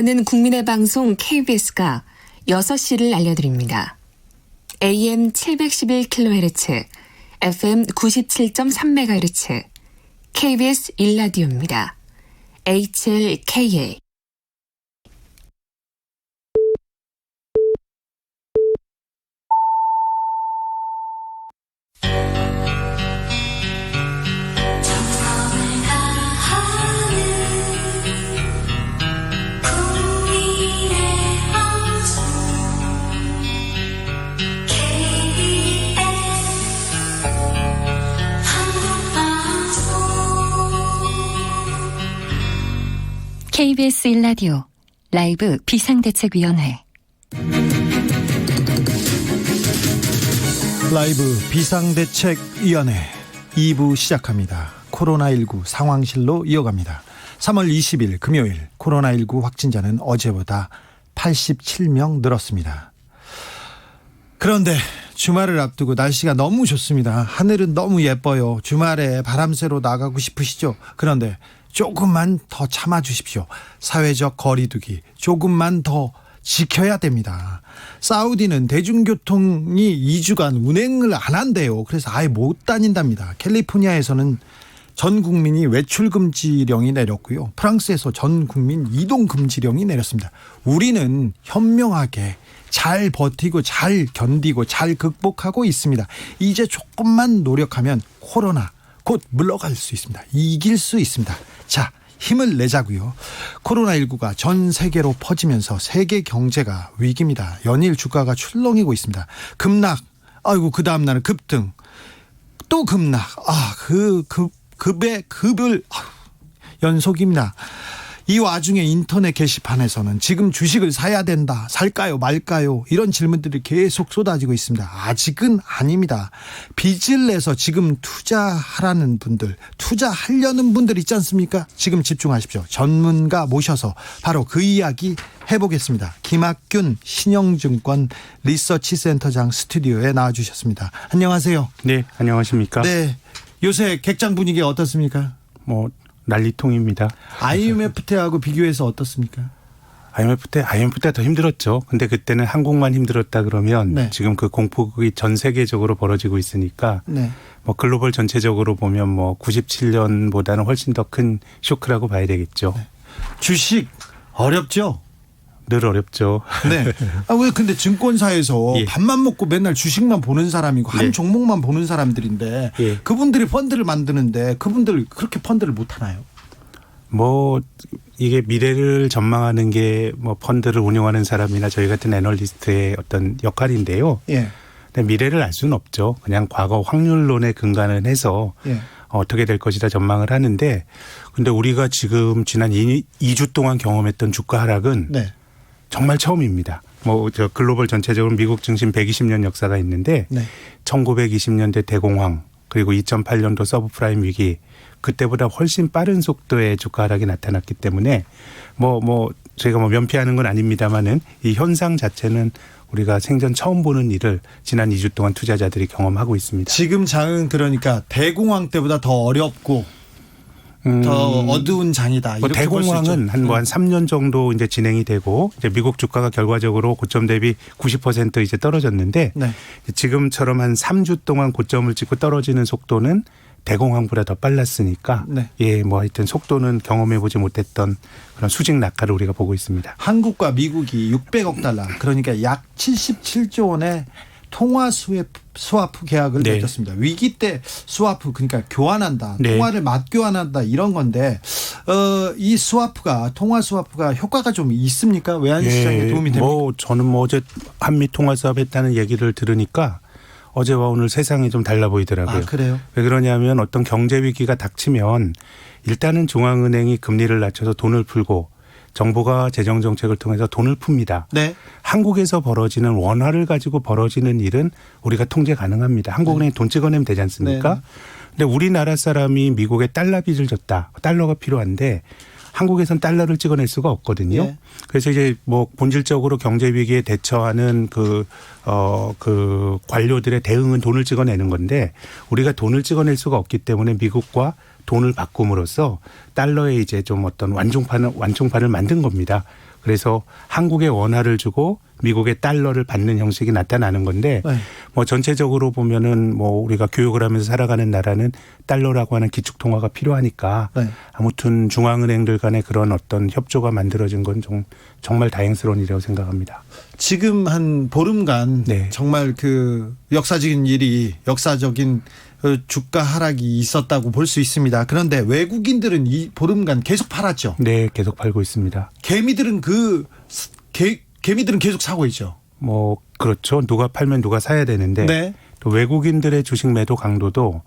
는 국민의 방송 KBS가 6시를 알려드립니다. AM 711kHz, FM 97.3MHz, KBS 1라디오입니다. HLKA. KBS 1라디오 라이브 비상대책위원회 라이브 비상대책위원회 2부 시작합니다. 코로나19 상황실로 이어갑니다. 3월 20일 금요일 코로나19 확진자는 어제보다 87명 늘었습니다. 그런데 주말을 앞두고 날씨가 너무 좋습니다. 하늘은 너무 예뻐요. 주말에 바람 쐬러 나가고 싶으시죠? 그런데 조금만 더 참아주십시오. 사회적 거리두기 조금만 더 지켜야 됩니다. 사우디는 대중교통이 2주간 운행을 안 한대요. 그래서 아예 못 다닌답니다. 캘리포니아에서는 전 국민이 외출 금지령이 내렸고요. 프랑스에서 전 국민 이동 금지령이 내렸습니다. 우리는 현명하게 잘 버티고 잘 견디고 잘 극복하고 있습니다. 이제 조금만 노력하면 코로나 곧 물러갈 수 있습니다. 이길 수 있습니다. 자, 힘을 내자고요. 코로나19가 전 세계로 퍼지면서 세계 경제가 위기입니다. 연일 주가가 출렁이고 있습니다. 급락, 아이고 그 다음 날은 급등, 또 급락. 급을 연속입니다. 이 와중에 인터넷 게시판에서는 지금 주식을 사야 된다, 살까요 말까요, 이런 질문들이 계속 쏟아지고 있습니다. 아직은 아닙니다. 빚을 내서 지금 투자하라는 분들, 투자하려는 분들 있지 않습니까? 지금 집중하십시오. 전문가 모셔서 바로 그 이야기 해보겠습니다. 김학균 신영증권 리서치센터장 스튜디오에 나와주셨습니다. 안녕하세요. 네, 안녕하십니까? 네, 요새 객장 분위기 어떻습니까? 난리통입니다. IMF 때하고 비교해서 어떻습니까? IMF 때가 더 힘들었죠. 근데 그때는 한국만 힘들었다 그러면 네. 지금 그 공폭이 전 세계적으로 벌어지고 있으니까 네. 글로벌 전체적으로 보면 97년보다는 훨씬 더 큰 쇼크라고 봐야 되겠죠. 네. 주식 어렵죠? 늘 어렵죠. 네. 왜 근데 증권사에서 예. 밥만 먹고 맨날 주식만 보는 사람이고 한 네. 종목만 보는 사람들인데 예. 그분들이 펀드를 만드는데 그분들 그렇게 펀드를 못 하나요? 이게 미래를 전망하는 게 펀드를 운용하는 사람이나 저희 같은 애널리스트의 어떤 역할인데요. 예. 근데 미래를 알 수는 없죠. 그냥 과거 확률론에 근간을 해서 예. 어떻게 될 것이다 전망을 하는데, 근데 우리가 지금 지난 2주 동안 경험했던 주가 하락은 네. 정말 처음입니다. 저 글로벌 전체적으로 미국 증시 120년 역사가 있는데 네. 1920년대 대공황, 그리고 2008년도 서브프라임 위기, 그때보다 훨씬 빠른 속도의 주가 하락이 나타났기 때문에 저희가 면피하는 건 아닙니다만은 이 현상 자체는 우리가 생전 처음 보는 일을 지난 2주 동안 투자자들이 경험하고 있습니다. 지금 장은 그러니까 대공황 때보다 더 어렵고 더 어두운 장이다. 이렇게 대공황은 한 3년 정도 이제 진행이 되고, 이제 미국 주가가 결과적으로 고점 대비 90% 이제 떨어졌는데, 네. 지금처럼 한 3주 동안 고점을 찍고 떨어지는 속도는 대공황보다 더 빨랐으니까, 네. 하여튼 속도는 경험해보지 못했던 그런 수직 낙하를 우리가 보고 있습니다. 한국과 미국이 600억 달러, 그러니까 약 77조 원의 통화 스와프 계약을 네. 맺었습니다. 위기 때 스와프, 그러니까 교환한다, 네. 통화를 맞교환한다 이런 건데 이 통화 스와프가 효과가 좀 있습니까? 외환시장에 도움이 됩니까? 저는 어제 한미 통화 수합했다는 얘기를 들으니까 어제와 오늘 세상이 좀 달라 보이더라고요. 아, 그래요? 왜 그러냐면 어떤 경제 위기가 닥치면 일단은 중앙은행이 금리를 낮춰서 돈을 풀고 정부가 재정 정책을 통해서 돈을 풉니다. 네. 한국에서 벌어지는 원화를 가지고 벌어지는 일은 우리가 통제 가능합니다. 한국은행이 돈 찍어내면 되지 않습니까? 네. 근데 우리나라 사람이 미국에 달러 빚을 졌다. 달러가 필요한데 한국에선 달러를 찍어낼 수가 없거든요. 네. 그래서 이제 본질적으로 경제 위기에 대처하는 그 관료들의 대응은 돈을 찍어내는 건데, 우리가 돈을 찍어낼 수가 없기 때문에 미국과 돈을 바꿈으로써 달러에 이제 좀 어떤 완충판을 만든 겁니다. 그래서 한국에 원화를 주고 미국의 달러를 받는 형식이 나타나는 건데 네. 뭐 전체적으로 보면은 뭐 우리가 교육을 하면서 살아가는 나라는 달러라고 하는 기축 통화가 필요하니까 네. 아무튼 중앙은행들 간의 그런 어떤 협조가 만들어진 건 정말 다행스러운 일이라고 생각합니다. 지금 한 보름간 네. 정말 그 역사적인 주가 하락이 있었다고 볼 수 있습니다. 그런데 외국인들은 이 보름간 계속 팔았죠. 네, 계속 팔고 있습니다. 개미들은 계속 사고 있죠. 뭐 그렇죠. 누가 팔면 누가 사야 되는데 네. 또 외국인들의 주식 매도 강도도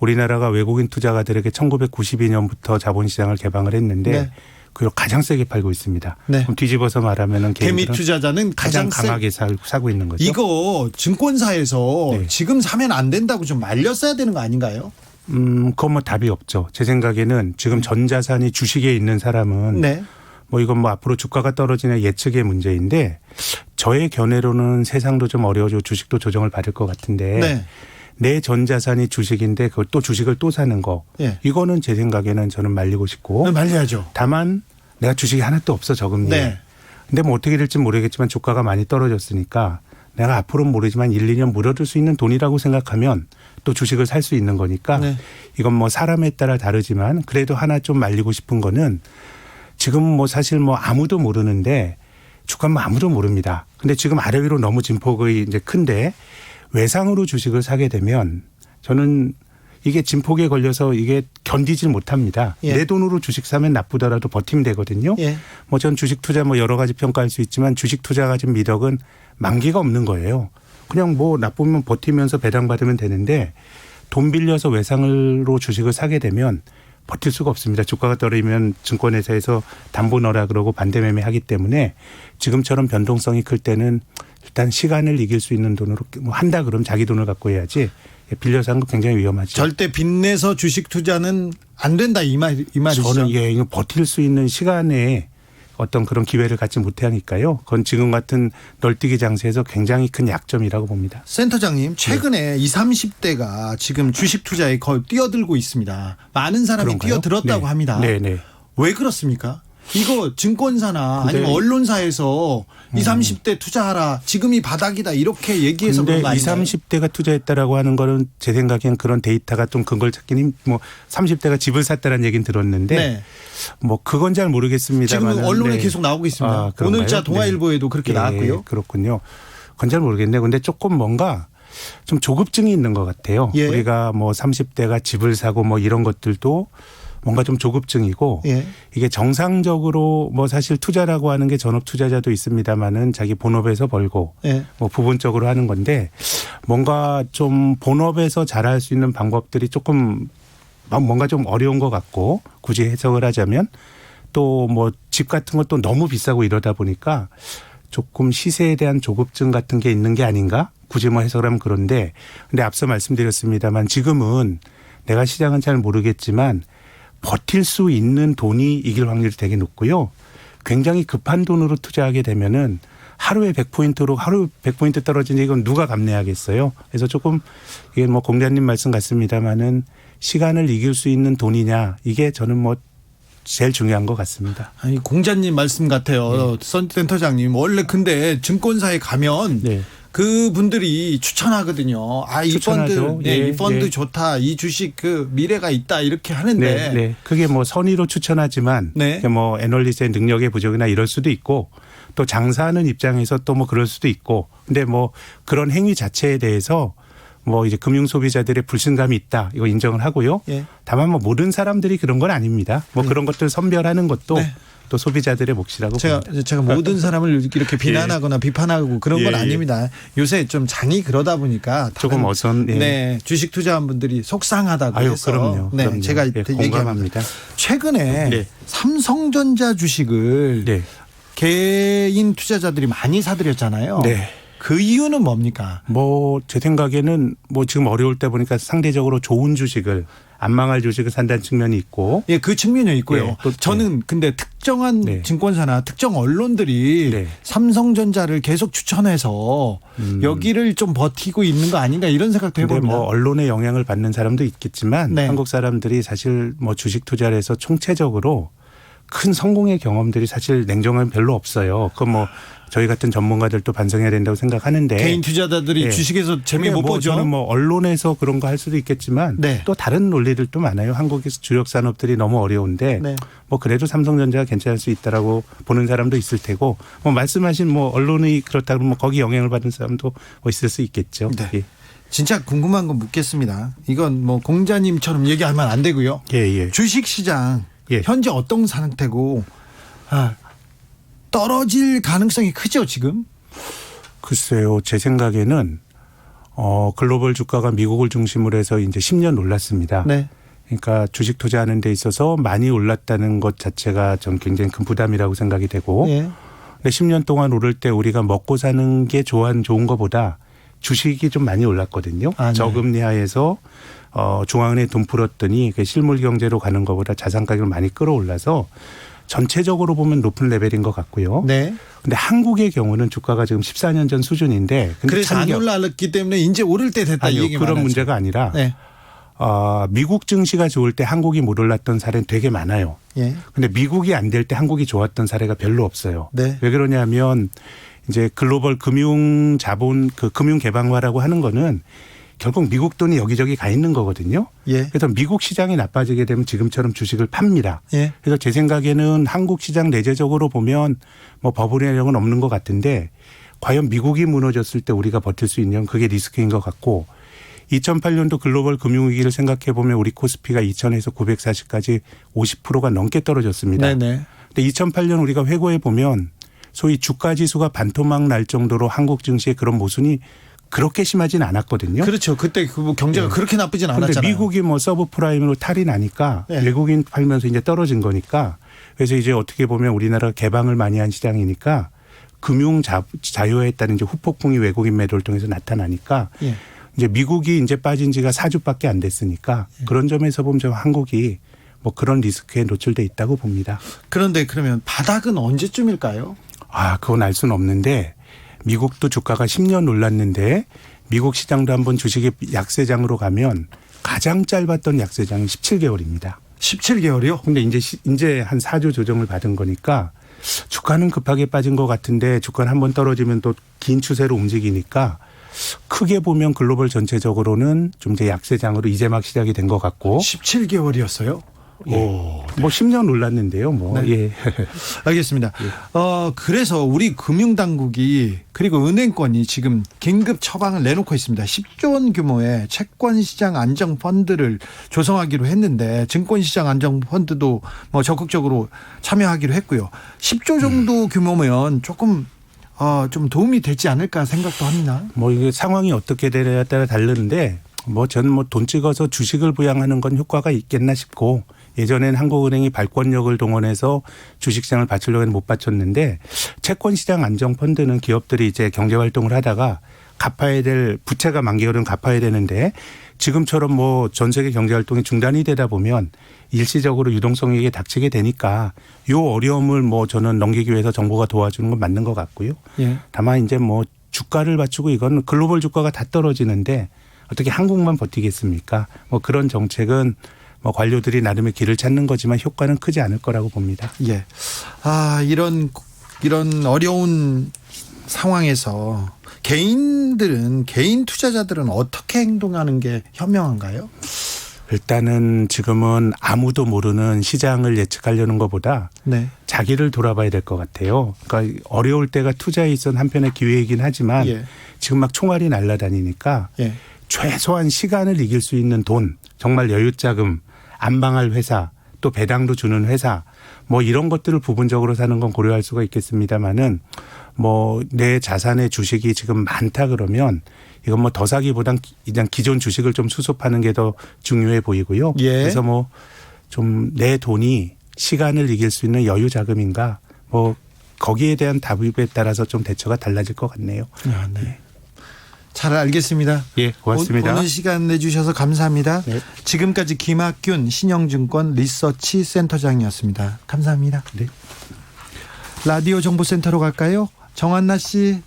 우리나라가 외국인 투자가들에게 1992년부터 자본시장을 개방을 했는데 네. 그걸 가장 세게 팔고 있습니다. 네. 그럼 뒤집어서 말하면은 개미 개미들은 투자자는 가장 강하게 사고 있는 거죠. 이거 증권사에서 네. 지금 사면 안 된다고 좀 말렸어야 되는 거 아닌가요? 그건 뭐 답이 없죠. 제 생각에는 지금 전 자산이 주식에 있는 사람은 네. 뭐 이건 뭐 앞으로 주가가 떨어지는 예측의 문제인데 저의 견해로는 세상도 좀 어려워지고 주식도 조정을 받을 것 같은데 네. 내 전 자산이 주식인데 그걸 또 주식을 또 사는 거 예. 이거는 제 생각에는 저는 말리고 싶고 말려야죠. 다만 내가 주식이 하나도 없어 저금리에. 네. 근데 뭐 어떻게 될지 모르겠지만 주가가 많이 떨어졌으니까 내가 앞으로는 모르지만 1, 2년 물어둘 수 있는 돈이라고 생각하면 또 주식을 살 수 있는 거니까 네. 이건 뭐 사람에 따라 다르지만 그래도 하나 좀 말리고 싶은 거는 지금 뭐 사실 뭐 아무도 모르는데 주가는 뭐 아무도 모릅니다. 근데 지금 아래 위로 너무 진폭이 이제 큰데 외상으로 주식을 사게 되면 저는 이게 진폭에 걸려서 이게 견디질 못합니다. 예. 내 돈으로 주식 사면 나쁘더라도 버티면 되거든요. 예. 뭐 전 주식 투자 뭐 여러 가지 평가할 수 있지만 주식 투자 가진 미덕은 만기가 없는 거예요. 그냥 뭐 나쁘면 버티면서 배당받으면 되는데 돈 빌려서 외상으로 주식을 사게 되면 버틸 수가 없습니다. 주가가 떨어지면 증권회사에서 담보 넣으라 그러고 반대 매매하기 때문에 지금처럼 변동성이 클 때는 일단 시간을 이길 수 있는 돈으로 뭐 한다 그러면 자기 돈을 갖고 해야지 빌려서 한 거 굉장히 위험하죠. 절대 빚내서 주식 투자는 안 된다 이 말이죠. 저는 이거 버틸 수 있는 시간에 어떤 그런 기회를 갖지 못하니까요. 그건 지금 같은 널뛰기 장세에서 굉장히 큰 약점이라고 봅니다. 센터장님 최근에 20, 30대가 지금 주식 투자에 거의 뛰어들고 있습니다. 많은 사람이 그런가요? 뛰어들었다고 네. 합니다. 네. 왜 그렇습니까? 이거 증권사나 근데 아니면 언론사에서 20, 30대 투자하라 지금이 바닥이다 이렇게 얘기해서 그런 근데 거 20, 아닌가요? 30대가 투자했다라고 하는 거는 제 생각엔 그런 데이터가 좀 근거를 찾기는 뭐 30대가 집을 샀다라는 얘기는 들었는데 네. 뭐 그건 잘 모르겠습니다만 지금 언론에 계속 나오고 있습니다. 그런가요? 오늘자 동아일보에도 그렇게 나왔고요. 그렇군요. 그건 잘 모르겠네요. 근데 조금 뭔가 좀 조급증이 있는 것 같아요. 예. 우리가 뭐 30대가 집을 사고 뭐 이런 것들도 뭔가 좀 조급증이고 예. 이게 정상적으로 뭐 사실 투자라고 하는 게 전업 투자자도 있습니다마는 자기 본업에서 벌고 예. 뭐 부분적으로 하는 건데 뭔가 좀 본업에서 잘할 수 있는 방법들이 조금 뭔가 좀 어려운 것 같고 굳이 해석을 하자면 또 뭐 집 같은 것도 너무 비싸고 이러다 보니까 조금 시세에 대한 조급증 같은 게 있는 게 아닌가? 굳이 뭐 해석을 하면 그런데 근데 앞서 말씀드렸습니다만 지금은 내가 시장은 잘 모르겠지만 버틸 수 있는 돈이 이길 확률이 되게 높고요. 굉장히 급한 돈으로 투자하게 되면은 하루에 100포인트로 하루 100포인트 떨어지는 이건 누가 감내하겠어요. 그래서 조금 이게 뭐 공자님 말씀 같습니다마는 시간을 이길 수 있는 돈이냐 이게 저는 뭐 제일 중요한 것 같습니다. 아니 공자님 말씀 같아요. 센터장님 원래 근데 증권사에 가면 네. 그분들이 추천하거든요. 이 추천하죠. 펀드, 예, 이 펀드 예. 좋다, 이 주식 그 미래가 있다 이렇게 하는데 네. 그게 뭐 선의로 추천하지만 네. 뭐 애널리스트의 능력의 부족이나 이럴 수도 있고 또 장사하는 입장에서 또 뭐 그럴 수도 있고 근데 뭐 그런 행위 자체에 대해서 뭐 이제 금융 소비자들의 불신감이 있다 이거 인정을 하고요. 예. 다만 뭐 모든 사람들이 그런 건 아닙니다. 뭐 네. 그런 것들 선별하는 것도 네. 또 소비자들의 몫이라고 봅니다. 제가 모든 사람을 이렇게 비난하거나 비판하고 그런 건 예. 아닙니다. 요새 좀 장이 그러다 보니까 조금 어선 예. 네, 주식 투자한 분들이 속상하다고 아유 해서 그럼요. 네, 그럼요. 제가 예, 얘기합니다. 공감합니다. 최근에 네. 삼성전자 주식을 네. 개인 투자자들이 많이 사들였잖아요. 네. 그 이유는 뭡니까? 뭐 제 생각에는 뭐 지금 어려울 때 보니까 상대적으로 좋은 주식을 안 망할 주식을 산다는 측면이 있고 예, 그 측면이 있고요. 예, 또 저는 근데 특정한 네. 증권사나 특정 언론들이 네. 삼성전자를 계속 추천해서 여기를 좀 버티고 있는 거 아닌가 이런 생각도 근데 해봅니다. 뭐 언론의 영향을 받는 사람도 있겠지만 네. 한국 사람들이 사실 뭐 주식 투자를 해서 총체적으로 큰 성공의 경험들이 사실 냉정하면 별로 없어요. 그 뭐 저희 같은 전문가들도 반성해야 된다고 생각하는데 개인 투자자들이 네. 주식에서 재미 못 보죠. 저는 뭐 언론에서 그런 거 할 수도 있겠지만 네. 또 다른 논리들도 많아요. 한국에서 주력 산업들이 너무 어려운데 네. 뭐 그래도 삼성전자가 괜찮을 수 있다라고 보는 사람도 있을 테고 뭐 말씀하신 뭐 언론이 그렇다 그러면 뭐 거기 영향을 받은 사람도 뭐 있을 수 있겠죠. 네. 예. 진짜 궁금한 거 묻겠습니다. 이건 뭐 공자님처럼 얘기하면 안 되고요. 예. 주식시장 예. 현재 어떤 상태고 떨어질 가능성이 크죠 지금? 글쎄요. 제 생각에는 글로벌 주가가 미국을 중심으로 해서 이제 10년 올랐습니다. 네. 그러니까 주식 투자하는 데 있어서 많이 올랐다는 것 자체가 전 굉장히 큰 부담이라고 생각이 되고 예. 근데 10년 동안 오를 때 우리가 먹고 사는 게 좋은 것보다 주식이 좀 많이 올랐거든요. 아, 네. 저금리 하에서 중앙은행에 돈 풀었더니 그 실물 경제로 가는 것보다 자산 가격을 많이 끌어올라서 전체적으로 보면 높은 레벨인 것 같고요. 네. 근데 한국의 경우는 주가가 지금 14년 전 수준인데 근데 그래서 안 올랐기 때문에 이제 오를 때 됐다 이 아니요. 얘기 그런 많았죠. 문제가 아니라 네. 미국 증시가 좋을 때 한국이 못 올랐던 사례는 되게 많아요. 예. 근데 미국이 안 될 때 한국이 좋았던 사례가 별로 없어요. 네. 왜 그러냐면 이제 글로벌 금융 자본 그 금융 개방화라고 하는 거는 결국 미국 돈이 여기저기 가 있는 거거든요. 예. 그래서 미국 시장이 나빠지게 되면 지금처럼 주식을 팝니다. 예. 그래서 제 생각에는 한국 시장 내재적으로 보면 뭐 버블이라는 건 없는 것 같은데 과연 미국이 무너졌을 때 우리가 버틸 수 있냐면 그게 리스크인 것 같고 2008년도 글로벌 금융위기를 생각해 보면 우리 코스피가 2000에서 940까지 50%가 넘게 떨어졌습니다. 네네. 근데 2008년 우리가 회고해 보면 소위 주가 지수가 반토막 날 정도로 한국 증시의 그런 모순이 그렇게 심하진 않았거든요. 그렇죠. 그때 그 경제가 네. 그렇게 나쁘진 그런데 않았잖아요. 미국이 뭐 서브프라임으로 탈이 나니까 네. 외국인 팔면서 이제 떨어진 거니까 그래서 이제 어떻게 보면 우리나라가 개방을 많이 한 시장이니까 금융 자유화에 따른 이제 후폭풍이 외국인 매도를 통해서 나타나니까 예. 이제 미국이 이제 빠진 지가 4주밖에 안 됐으니까 그런 점에서 보면 저 한국이 뭐 그런 리스크에 노출돼 있다고 봅니다. 그런데 그러면 바닥은 언제쯤일까요? 그건 알 수는 없는데 미국도 주가가 10년 올랐는데 미국 시장도 한번 주식이 약세장으로 가면 가장 짧았던 약세장이 17개월입니다. 17개월이요? 근데 이제 한 4주 조정을 받은 거니까 주가는 급하게 빠진 것 같은데 주가는 한번 떨어지면 또 긴 추세로 움직이니까 크게 보면 글로벌 전체적으로는 좀 이제 약세장으로 이제 막 시작이 된 것 같고 17개월이었어요? 예. 뭐 10년 올랐는데요. 뭐 네. 예. 알겠습니다. 그래서 우리 금융당국이 그리고 은행권이 지금 긴급 처방을 내놓고 있습니다. 10조 원 규모의 채권시장 안정펀드를 조성하기로 했는데 증권시장 안정펀드도 뭐 적극적으로 참여하기로 했고요. 10조 정도 규모면 조금 좀 도움이 되지 않을까 생각도 합니다. 뭐 이게 상황이 어떻게 되냐에 따라 다르는데 뭐 저는 뭐 돈 찍어서 주식을 부양하는 건 효과가 있겠나 싶고 예전에는 한국은행이 발권력을 동원해서 주식시장을 받치려고 했는데 못 받쳤는데 채권시장 안정펀드는 기업들이 이제 경제활동을 하다가 갚아야 될 부채가 만기가 갚아야 되는데 지금처럼 뭐 전 세계 경제활동이 중단이 되다 보면 일시적으로 유동성이 닥치게 되니까 요 어려움을 뭐 저는 넘기기 위해서 정부가 도와주는 건 맞는 것 같고요. 예. 다만 이제 뭐 주가를 받치고 이건 글로벌 주가가 다 떨어지는데 어떻게 한국만 버티겠습니까? 뭐 그런 정책은 뭐 관료들이 나름의 길을 찾는 거지만 효과는 크지 않을 거라고 봅니다. 예. 이런 어려운 상황에서 개인 투자자들은 어떻게 행동하는 게 현명한가요? 일단은 지금은 아무도 모르는 시장을 예측하려는 것보다 네. 자기를 돌아봐야 될 것 같아요. 그러니까 어려울 때가 투자에 있어서 한편의 기회이긴 하지만 예. 지금 막 총알이 날아다니니까 예. 최소한 시간을 이길 수 있는 돈, 정말 여유자금, 안방할 회사, 또 배당도 주는 회사, 뭐 이런 것들을 부분적으로 사는 건 고려할 수가 있겠습니다만은 뭐 내 자산의 주식이 지금 많다 그러면 이건 뭐 더 사기보단 그냥 기존 주식을 좀 수습하는 게 더 중요해 보이고요. 예. 그래서 뭐 좀 내 돈이 시간을 이길 수 있는 여유 자금인가 뭐 거기에 대한 답에 따라서 좀 대처가 달라질 것 같네요. 네. 잘 알겠습니다. 예, 고맙습니다. 오늘 시간 내주셔서 감사합니다. 네. 지금까지 김학균 신영증권 리서치 센터장이었습니다. 감사합니다. 네. 라디오 정보센터로 갈까요? 정한나 씨.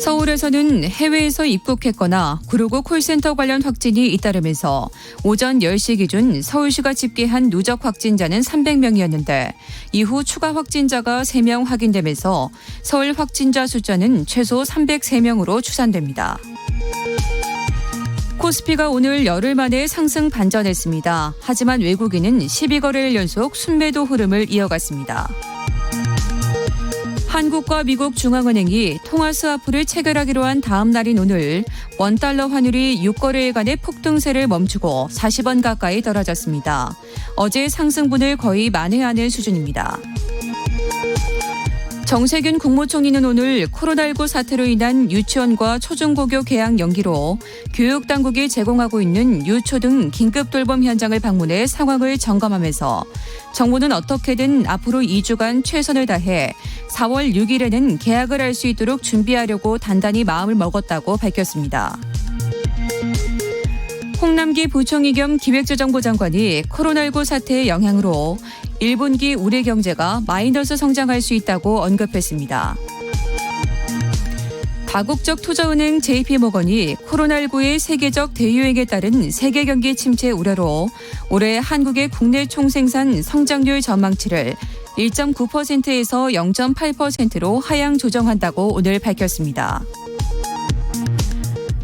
서울에서는 해외에서 입국했거나 그리고 콜센터 관련 확진이 잇따르면서 오전 10시 기준 서울시가 집계한 누적 확진자는 300명이었는데 이후 추가 확진자가 3명 확인되면서 서울 확진자 숫자는 최소 303명으로 추산됩니다. 코스피가 오늘 열흘 만에 상승 반전했습니다. 하지만 외국인은 12거래일 연속 순매도 흐름을 이어갔습니다. 한국과 미국 중앙은행이 통화 스와프를 체결하기로 한 다음 날인 오늘 원달러 환율이 6거래일간의 폭등세를 멈추고 40원 가까이 떨어졌습니다. 어제 상승분을 거의 만회하는 수준입니다. 정세균 국무총리는 오늘 코로나19 사태로 인한 유치원과 초중고교 개학 연기로 교육당국이 제공하고 있는 유초등 긴급 돌봄 현장을 방문해 상황을 점검하면서 정부는 어떻게든 앞으로 2주간 최선을 다해 4월 6일에는 개학을 할 수 있도록 준비하려고 단단히 마음을 먹었다고 밝혔습니다. 홍남기 부총리 겸 기획재정부 장관이 코로나19 사태의 영향으로 1분기 우리 경제가 마이너스 성장할 수 있다고 언급했습니다. 다국적 투자은행 JP모건이 코로나19의 세계적 대유행에 따른 세계 경기 침체 우려로 올해 한국의 국내 총생산 성장률 전망치를 1.9%에서 0.8%로 하향 조정한다고 오늘 밝혔습니다.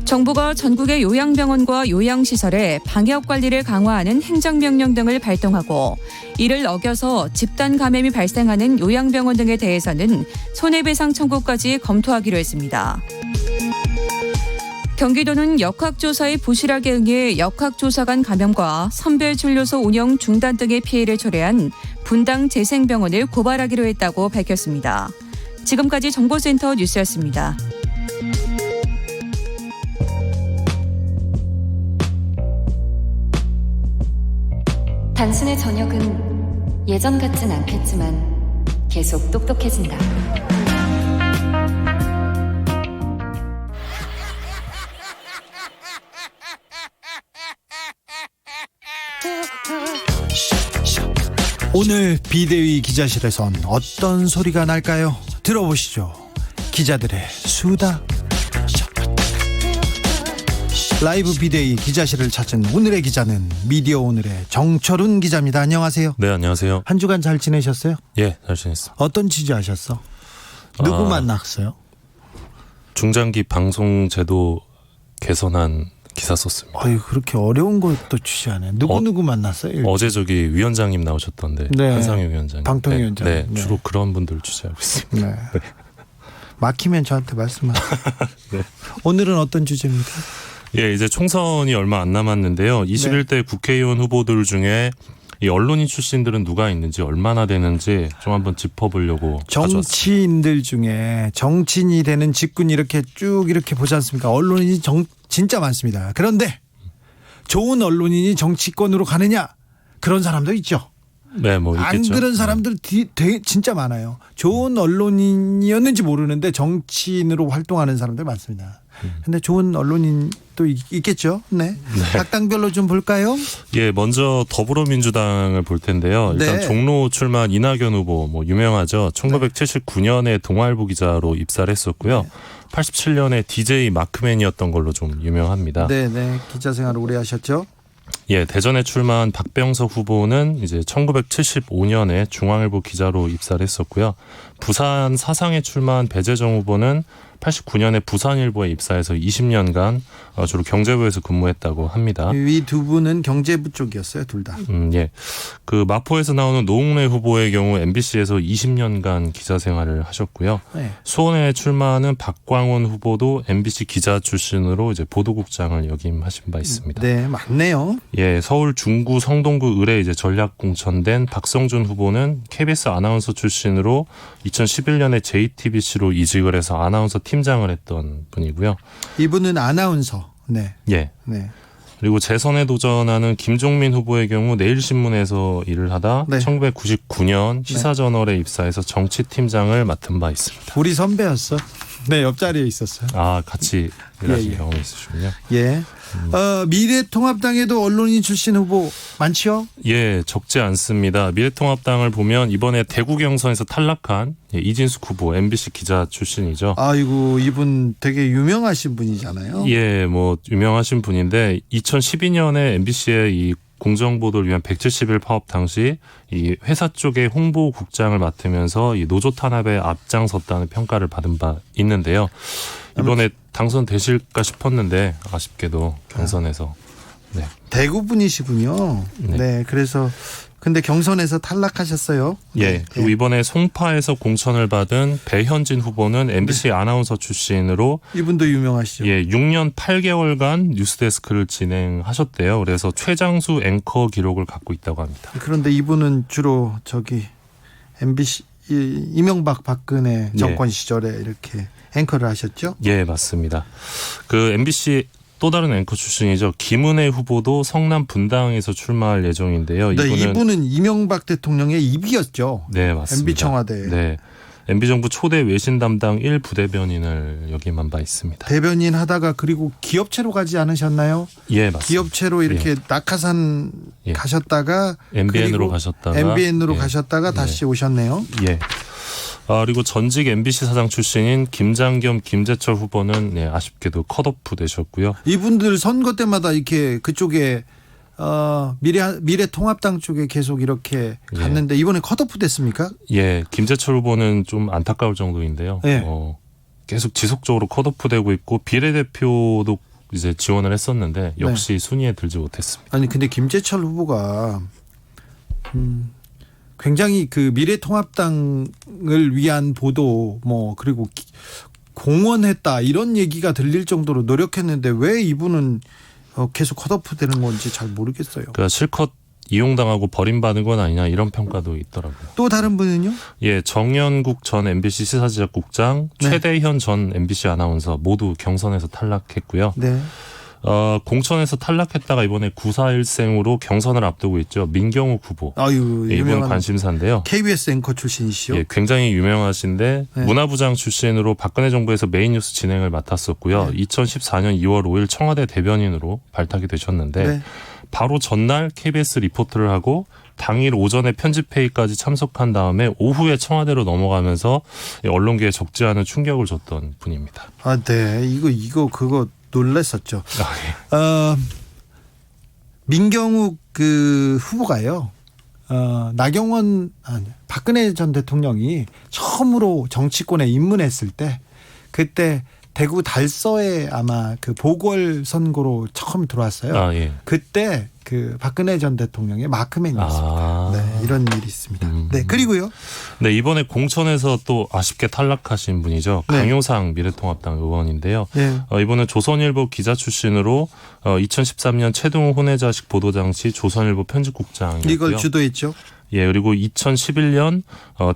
정부가 전국의 요양병원과 요양시설에 방역관리를 강화하는 행정명령 등을 발동하고 이를 어겨서 집단 감염이 발생하는 요양병원 등에 대해서는 손해배상 청구까지 검토하기로 했습니다. 경기도는 역학조사에 부실하게 응해 역학조사관 감염과 선별진료소 운영 중단 등의 피해를 초래한 분당 재생병원을 고발하기로 했다고 밝혔습니다. 지금까지 정보센터 뉴스였습니다. 당신의 저녁은 예전 같진 않겠지만 계속 똑똑해진다. 오늘 비대위 기자실에선 어떤 소리가 날까요? 들어보시죠. 기자들의 수다. 라이브 비대위 기자실을 찾은 오늘의 기자는 미디어 오늘의 정철훈 기자입니다. 안녕하세요. 네, 안녕하세요. 한 주간 잘 지내셨어요? 예, 잘 지냈습니다. 어떤 취재하셨어? 누구 만났어요? 중장기 방송 제도 개선한 기사 썼습니다. 어이, 그렇게 어려운 것도 취재하네. 누구 만났어요? 어제 저기 위원장님 나오셨던데 네. 한상혁 위원장님. 방통위원장. 네, 네. 주로 그런 분들 취재하고 있습니다. 네. 막히면 저한테 말씀하세요. 네. 오늘은 어떤 주제입니까? 예, 이제 총선이 얼마 안 남았는데요. 21대 국회의원 후보들 중에 이 언론인 출신들은 누가 있는지 얼마나 되는지 좀 한번 짚어보려고 가져왔습니다. 정치인들 중에 정치인이 되는 직군 이렇게 쭉 이렇게 보지 않습니까? 언론인이 진짜 많습니다. 그런데 좋은 언론인이 정치권으로 가느냐? 그런 사람도 있죠. 네, 뭐 안 있겠죠. 그런 사람들 되게 진짜 많아요. 좋은 언론인이었는지 모르는데 정치인으로 활동하는 사람들 많습니다. 근데 좋은 언론인도 있겠죠. 네. 각 당별로 좀 볼까요? 예, 먼저 더불어민주당을 볼 텐데요. 일단 네. 종로 출마한 이낙연 후보 뭐 유명하죠. 1979년에 동아일보 기자로 입사를 했었고요. 87년에 DJ 마크맨이었던 걸로 좀 유명합니다. 네, 네. 기자 생활을 오래 하셨죠. 예, 대전에 출마한 박병석 후보는 이제 1975년에 중앙일보 기자로 입사를 했었고요. 부산 사상에 출마한 배재정 후보는 89년에 부산일보에 입사해서 20년간 주로 경제부에서 근무했다고 합니다. 이 두 분은 경제부 쪽이었어요, 둘 다. 예. 그 마포에서 나오는 노웅래 후보의 경우 MBC에서 20년간 기자 생활을 하셨고요. 네. 수원에 출마하는 박광원 후보도 MBC 기자 출신으로 이제 보도국장을 역임하신 바 있습니다. 네, 맞네요. 예, 서울 중구 성동구 을에 이제 전략 공천된 박성준 후보는 KBS 아나운서 출신으로 2011년에 JTBC로 이직을 해서 아나운서 팀장을 했던 분이고요. 이분은 아나운서. 네. 예. 네. 그리고 재선에 도전하는 김종민 후보의 경우 내일신문에서 일을 하다 네. 1999년 시사저널에 입사해서 정치팀장을 맡은 바 있습니다. 우리 선배였어. 네, 옆자리에 있었어요. 아, 같이 일하신 예. 경험이 있으시군요. 예. 미래통합당에도 언론인 출신 후보 많지요? 예, 적지 않습니다. 미래통합당을 보면 이번에 대구 경선에서 탈락한 이진숙 후보, MBC 기자 출신이죠. 아이고, 이분 되게 유명하신 분이잖아요. 예, 뭐 유명하신 분인데 2012년에 MBC의 이 공정보도를 위한 170일 파업 당시 이 회사 쪽의 홍보국장을 맡으면서 이 노조 탄압에 앞장섰다는 평가를 받은 바 있는데요. 이번에 당선되실까 싶었는데 아쉽게도 경선에서 네. 대구 분이시군요. 네. 네, 그래서 근데 경선에서 탈락하셨어요. 예. 그리고 이번에 송파에서 공천을 받은 배현진 후보는 MBC 아나운서 출신으로 이분도 유명하시죠. 예, 6년 8개월간 뉴스데스크를 진행하셨대요. 그래서 최장수 앵커 기록을 갖고 있다고 합니다. 그런데 이분은 주로 저기 MBC 이명박 박근혜 정권 시절에 이렇게 앵커를 하셨죠? 예, 맞습니다. 그 MBC 또 다른 앵커 출신이죠. 김은혜 후보도 성남 분당에서 출마할 예정인데요. 네, 이분은 이명박 대통령의 입이었죠. 네, 맞습니다. MB 청와대. 네. MB 정부 초대 외신 담당 1부대변인을 역임한 바 있습니다. 대변인 하다가 그리고 기업체로 가지 않으셨나요? 예, 맞습니다. 기업체로 이렇게 예. 낙하산 예. 가셨다가 MBN으로 가셨다가 MBN으로 예. 가셨다가 다시 오셨네요. 예. 그리고 전직 MBC 사장 출신인 김장겸, 김재철 후보는 아쉽게도 컷오프 되셨고요. 이분들 선거 때마다 이렇게 그쪽에 미래통합당 쪽에 계속 이렇게 갔는데 이번에 컷오프 됐습니까? 예, 김재철 후보는 좀 안타까울 정도인데요. 예. 계속 지속적으로 컷오프 되고 있고 비례대표도 이제 지원을 했었는데 역시 순위에 들지 못했습니다. 아니 근데 김재철 후보가 굉장히 그 미래통합당을 위한 보도 그리고 공헌했다 이런 얘기가 들릴 정도로 노력했는데 왜 이분은 계속 컷오프 되는 건지 잘 모르겠어요. 그러니까 실컷 이용당하고 버림받은 건 아니냐 이런 평가도 있더라고요. 또 다른 분은요? 예, 정연국 전 MBC 시사제작국장, 네. 최대현 전 MBC 아나운서 모두 경선에서 탈락했고요. 네. 공천에서 탈락했다가 이번에 941생으로 경선을 앞두고 있죠. 민경욱 후보. 아유, 예, 이분 유명한 관심사인데요. KBS 앵커 출신이시죠? 예, 굉장히 유명하신데 네. 문화부장 출신으로 박근혜 정부에서 메인 뉴스 진행을 맡았었고요. 2014년 2월 5일 청와대 대변인으로 발탁이 되셨는데 네. 바로 전날 KBS 리포트를 하고 당일 오전에 편집회의까지 참석한 다음에 오후에 청와대로 넘어가면서 언론계에 적지 않은 충격을 줬던 분입니다. 아, 네. 그거 놀랐었죠. 민경욱 그 후보가요. 박근혜 전 대통령이 처음으로 정치권에 입문했을 때 그때 대구 달서에 아마 그 보궐선거로 처음 들어왔어요. 아, 예. 그때 그 박근혜 전 대통령의 마크맨이었습니다. 네, 이런 일이 있습니다. 네, 그리고요. 네, 이번에 공천에서 또 아쉽게 탈락하신 분이죠. 네. 강효상 미래통합당 의원인데요. 네. 이번에 조선일보 기자 출신으로 2013년 최동호 혼외자식 보도 당시 조선일보 편집국장이었고요. 이걸 주도했죠. 예, 그리고 2011년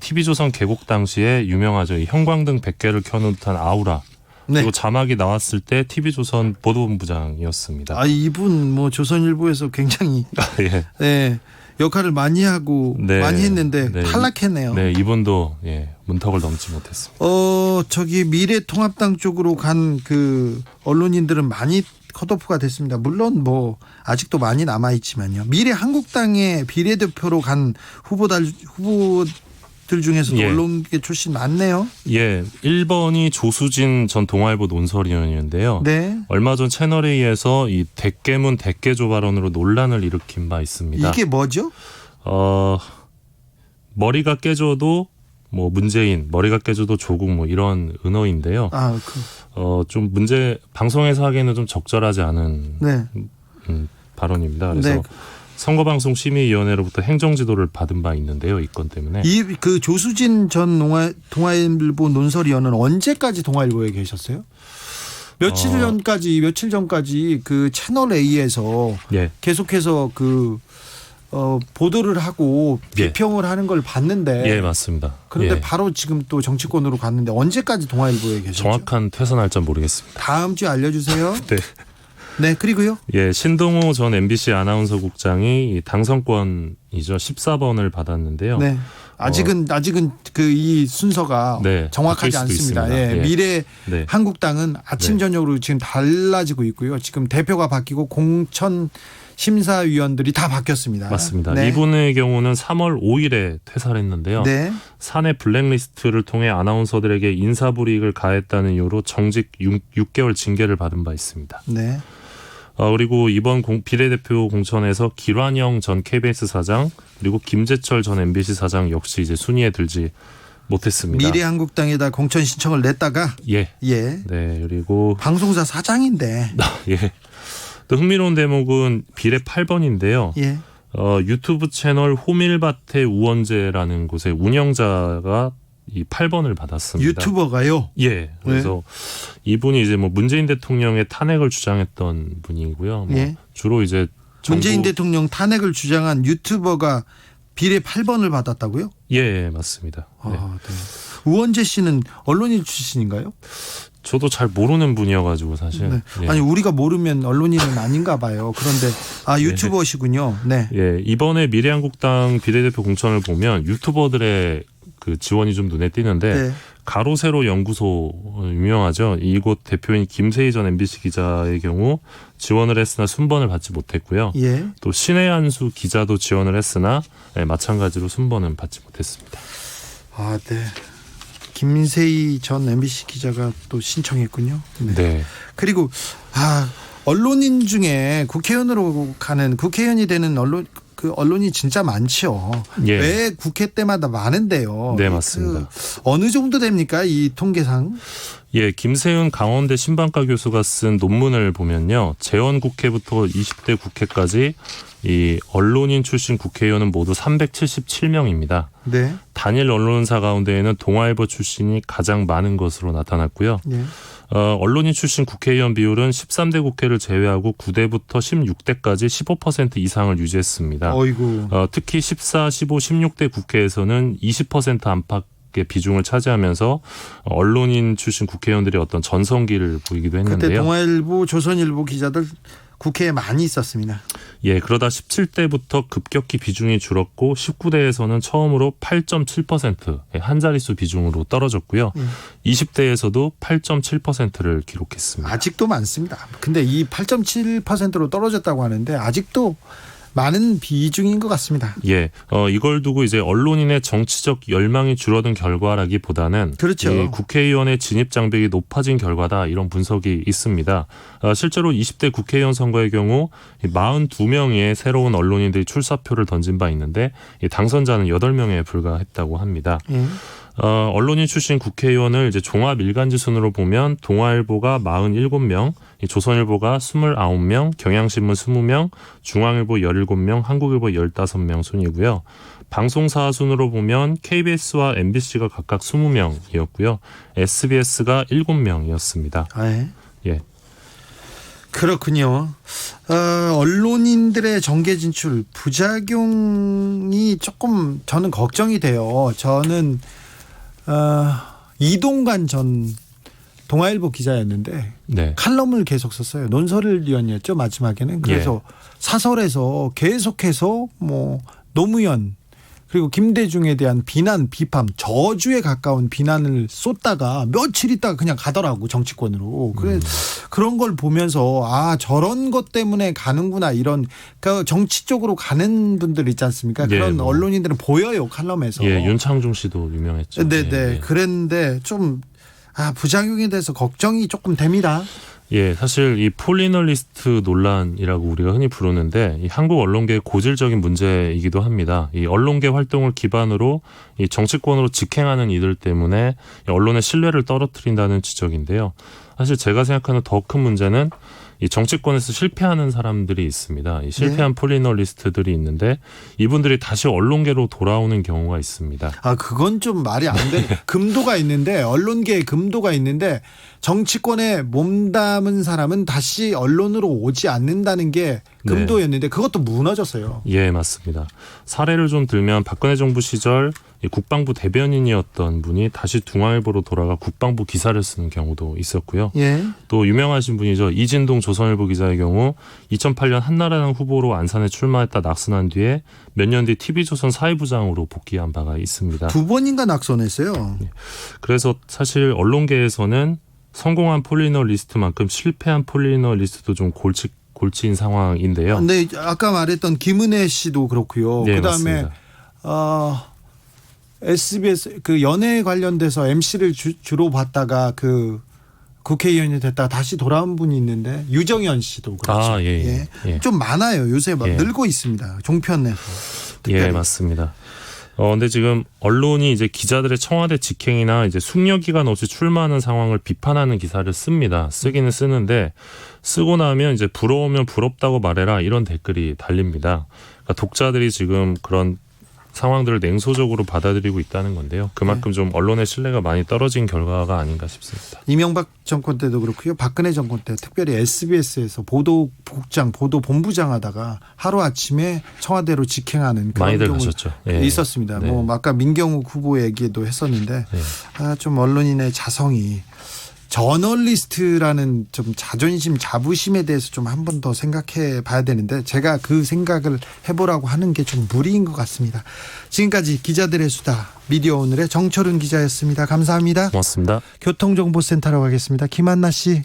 TV조선 개국 당시에 유명하죠. 이 형광등 100개를 켜놓은 듯한 아우라. 네. 그리고 자막이 나왔을 때 TV조선 보도본부장이었습니다. 아, 이분 조선일보에서 굉장히 예. 네, 역할을 많이 하고 네. 많이 했는데 네. 탈락했네요. 네, 이분도 문턱을 넘지 못했습니다. 저기 미래통합당 쪽으로 간 그 언론인들은 많이 컷오프가 됐습니다. 물론 아직도 많이 남아 있지만요. 미래한국당의 비례대표로 간 후보들 중에서도 예. 언론계 출신 많네요. 예, 1번이 조수진 전 동아일보 논설위원이었는데요. 네. 얼마 전 채널A에서 이 대깨문 대깨조 발언으로 논란을 일으킨 바 있습니다. 이게 뭐죠? 머리가 깨져도 문재인, 머리가 깨져도 조국 이런 은어인데요. 좀 방송에서 하기에는 좀 적절하지 않은 네. 발언입니다. 그래서 네. 선거방송심의위원회로부터 행정지도를 받은 바 있는데요. 이 건 때문에. 그 조수진 전 동아일보 논설위원은 언제까지 동아일보에 계셨어요? 며칠 전까지 그 채널 A에서 예. 계속해서 보도를 하고 비평을 하는 걸 봤는데. 예, 맞습니다. 그런데 바로 지금 또 정치권으로 갔는데 언제까지 동아일보에 계셨죠? 정확한 퇴사 날짜 모르겠습니다. 다음 주에 알려주세요. 네. 네, 그리고요. 예, 신동호 전 MBC 아나운서 국장이 당선권이죠. 14번을 받았는데요. 네. 아직은 그 이 순서가 네, 정확하지 바뀔 수도 않습니다. 있습니다. 예, 예. 미래 네. 한국당은 아침 네. 저녁으로 지금 달라지고 있고요. 지금 대표가 바뀌고 공천 심사위원들이 다 바뀌었습니다. 맞습니다. 네. 이분의 경우는 3월 5일에 퇴사를 했는데요. 네. 사내 블랙리스트를 통해 아나운서들에게 인사불이익을 가했다는 이유로 정직 6개월 징계를 받은 바 있습니다. 네. 그리고 이번 비례대표 공천에서 기란영 전 KBS 사장 그리고 김재철 전 MBC 사장 역시 이제 순위에 들지 못했습니다. 미래한국당에다 공천 신청을 냈다가 예. 예. 네. 그리고 방송사 사장인데 예. 또 흥미로운 대목은 비례 8번인데요. 예. 유튜브 채널 호밀밭의 우원재라는 곳의 운영자가 이 8번을 받았습니다. 유튜버가요. 예. 그래서 이분이 이제 뭐 문재인 대통령의 탄핵을 주장했던 분이고요. 뭐 예. 주로 이제 문재인 대통령 탄핵을 주장한 유튜버가 비례 8번을 받았다고요? 예, 맞습니다. 네. 아, 네. 우원재 씨는 언론인 출신인가요? 저도 잘 모르는 분이어가지고 사실. 네. 예. 아니 우리가 모르면 언론인은 아닌가 봐요. 그런데 유튜버시군요. 네. 예, 이번에 미래한국당 비례대표 공천을 보면 유튜버들의 그 지원이 좀 눈에 띄는데 네. 가로세로 연구소 유명하죠. 이곳 대표인 김세희 전 MBC 기자의 경우 지원을 했으나 순번을 받지 못했고요. 예. 또 신혜한수 기자도 지원을 했으나 마찬가지로 순번은 받지 못했습니다. 아, 네. 김세희 전 MBC 기자가 또 신청했군요. 네. 네. 그리고 언론인 중에 국회의원이 되는 언론이 진짜 많죠. 예. 왜 국회 때마다 많은데요. 네, 맞습니다. 어느 정도 됩니까? 이 통계상? 예, 김세윤 강원대 신방과 교수가 쓴 논문을 보면요. 재원국회부터 20대 국회까지 이 언론인 출신 국회의원은 모두 377명입니다. 네. 단일 언론사 가운데에는 동아일보 출신이 가장 많은 것으로 나타났고요. 네. 언론인 출신 국회의원 비율은 13대 국회를 제외하고 9대부터 16대까지 15% 이상을 유지했습니다. 어이구. 특히 14, 15, 16대 국회에서는 20% 안팎의 비중을 차지하면서 언론인 출신 국회의원들의 어떤 전성기를 보이기도 그때 했는데요. 동아일보, 조선일보 기자들 국회에 많이 있었습니다. 예, 그러다 17대부터 급격히 비중이 줄었고 19대에서는 처음으로 8.7% 한 자릿수 비중으로 떨어졌고요. 20대에서도 8.7%를 기록했습니다. 아직도 많습니다. 근데 이 8.7%로 떨어졌다고 하는데 아직도 많은 비중인 것 같습니다. 예, 이걸 두고 이제 언론인의 정치적 열망이 줄어든 결과라기보다는 그렇죠. 이 국회의원의 진입 장벽이 높아진 결과다 이런 분석이 있습니다. 실제로 20대 국회의원 선거의 경우 42명의 새로운 언론인들이 출사표를 던진 바 있는데 당선자는 8명에 불과했다고 합니다. 언론인 출신 국회의원을 이제 종합 일간지 순으로 보면 동아일보가 47명, 조선일보가 29명, 경향신문 20명, 중앙일보 17명, 한국일보 15명 순이고요. 방송사 순으로 보면 KBS와 MBC가 각각 20명이었고요. SBS가 7명이었습니다. 네. 예. 그렇군요. 언론인들의 정계 진출 부작용이 조금 저는 걱정이 돼요. 저는 이동관 전 동아일보 기자였는데 네. 칼럼을 계속 썼어요. 논설위원이었죠 마지막에는. 그래서 사설에서 계속해서 뭐 노무현 그리고 김대중에 대한 비난, 비판, 저주에 가까운 비난을 쏟다가 며칠 있다가 그냥 가더라고 정치권으로. 그래 그런 걸 보면서 저런 것 때문에 가는구나 이런 그 정치 쪽으로 가는 분들 있지 않습니까? 그런 언론인들은 보여요 칼럼에서. 예, 윤창중 씨도 유명했죠. 네네. 예. 그랬는데 좀 부작용에 대해서 걱정이 조금 됩니다. 예, 사실 이 폴리널리스트 논란이라고 우리가 흔히 부르는데 이 한국 언론계의 고질적인 문제이기도 합니다. 이 언론계 활동을 기반으로 이 정치권으로 직행하는 이들 때문에 언론의 신뢰를 떨어뜨린다는 지적인데요. 사실 제가 생각하는 더 큰 문제는 이 정치권에서 실패하는 사람들이 있습니다. 이 실패한 폴리널리스트들이 있는데 이분들이 다시 언론계로 돌아오는 경우가 있습니다. 그건 좀 말이 안 돼. 금도가 있는데 언론계에 금도가 있는데 정치권에 몸담은 사람은 다시 언론으로 오지 않는다는 게 금도였는데 그것도 무너졌어요. 예, 맞습니다. 사례를 좀 들면 박근혜 정부 시절 이 국방부 대변인이었던 분이 다시 중앙일보로 돌아가 국방부 기사를 쓰는 경우도 있었고요. 예. 또 유명하신 분이죠. 이진동 조선일보 기자의 경우 2008년 한나라당 후보로 안산에 출마했다 낙선한 뒤에 몇 년 뒤 TV조선 사회부장으로 복귀한 바가 있습니다. 2번인가 낙선했어요. 그래서 사실 언론계에서는 성공한 폴리너리스트만큼 실패한 폴리너리스트도 좀 골치인 상황인데요. 근데 아까 말했던 김은혜 씨도 그렇고요. 네, 그다음에 맞습니다. SBS 그 연예 관련돼서 MC를 주로 받다가 그 국회의원이 됐다가 다시 돌아온 분이 있는데 유정연 씨도 그렇죠. 아, 예. 좀 많아요. 요새 막 예. 늘고 있습니다. 종편에서. 특별히. 예, 맞습니다. 근데 지금 언론이 이제 기자들의 청와대 직행이나 이제 숙려 기간 없이 출마하는 상황을 비판하는 기사를 씁니다. 쓰기는 쓰는데 쓰고 나면 이제 부러우면 부럽다고 말해라 이런 댓글이 달립니다. 그러니까 독자들이 지금 그런 상황들을 냉소적으로 받아들이고 있다는 건데요. 그만큼 좀 언론의 신뢰가 많이 떨어진 결과가 아닌가 싶습니다. 이명박 정권 때도 그렇고요. 박근혜 정권 때 특별히 SBS에서 보도국장, 보도본부장 하다가 하루아침에 청와대로 직행하는 그런 많이들 경우 가셨죠. 예. 있었습니다. 네. 뭐 아까 민경욱 후보 얘기도 했었는데 좀 언론인의 자성이 저널리스트라는 좀 자존심, 자부심에 대해서 좀 한 번 더 생각해 봐야 되는데 제가 그 생각을 해보라고 하는 게 좀 무리인 것 같습니다. 지금까지 기자들의 수다 미디어 오늘의 정철은 기자였습니다. 감사합니다. 고맙습니다. 교통정보센터로 가겠습니다. 김한나 씨.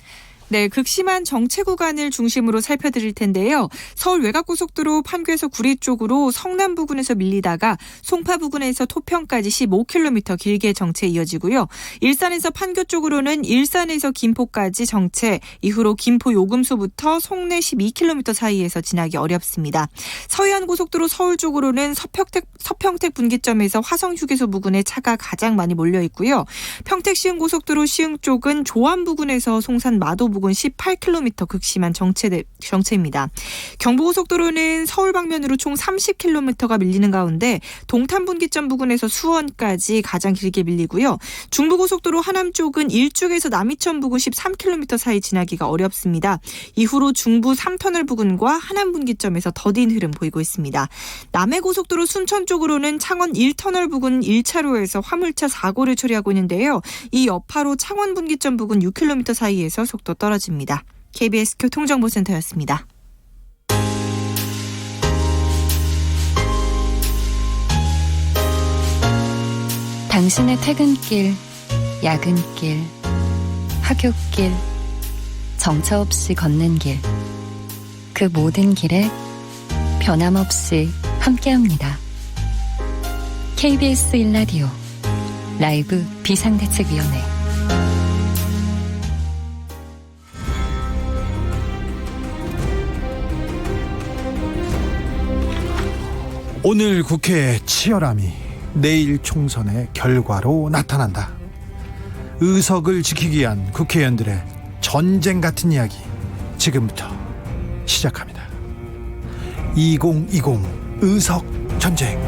네, 극심한 정체 구간을 중심으로 살펴드릴 텐데요. 서울 외곽고속도로 판교에서 구리 쪽으로 성남 부근에서 밀리다가 송파 부근에서 토평까지 15km 길게 정체 이어지고요. 일산에서 판교 쪽으로는 일산에서 김포까지 정체, 이후로 김포 요금소부터 송내 12km 사이에서 지나기 어렵습니다. 서해안고속도로 서울 쪽으로는 서평택 분기점에서 화성휴게소 부근에 차가 가장 많이 몰려 있고요. 평택 시흥고속도로 시흥 쪽은 조암 부근에서 송산 마도 부근 18km 극심한 정체입니다. 경부고속도로는 서울 방면으로 총 30km가 밀리는 가운데 동탄 분기점 부근에서 수원까지 가장 길게 밀리고요. 중부고속도로 하남 쪽은 일죽에서 남이천 부근 13km 사이 지나기가 어렵습니다. 이후로 중부 3터널 부근과 하남 분기점에서 더딘 흐름 보이고 있습니다. 남해고속도로 순천 쪽으로는 창원 1터널 부근 1차로에서 화물차 사고를 처리하고 있는데요. 이 여파로 창원 분기점 부근 6km 사이에서 속도 떨어집니다. KBS 교통정보센터였습니다. 당신의 퇴근길, 야근길, 하굣길, 정처 없이 걷는 길, 그 모든 길에 변함없이 함께합니다. KBS 1라디오 라이브 비상대책위원회. 오늘 국회의 치열함이 내일 총선의 결과로 나타난다. 의석을 지키기 위한 국회의원들의 전쟁 같은 이야기 지금부터 시작합니다. 2020 의석 전쟁.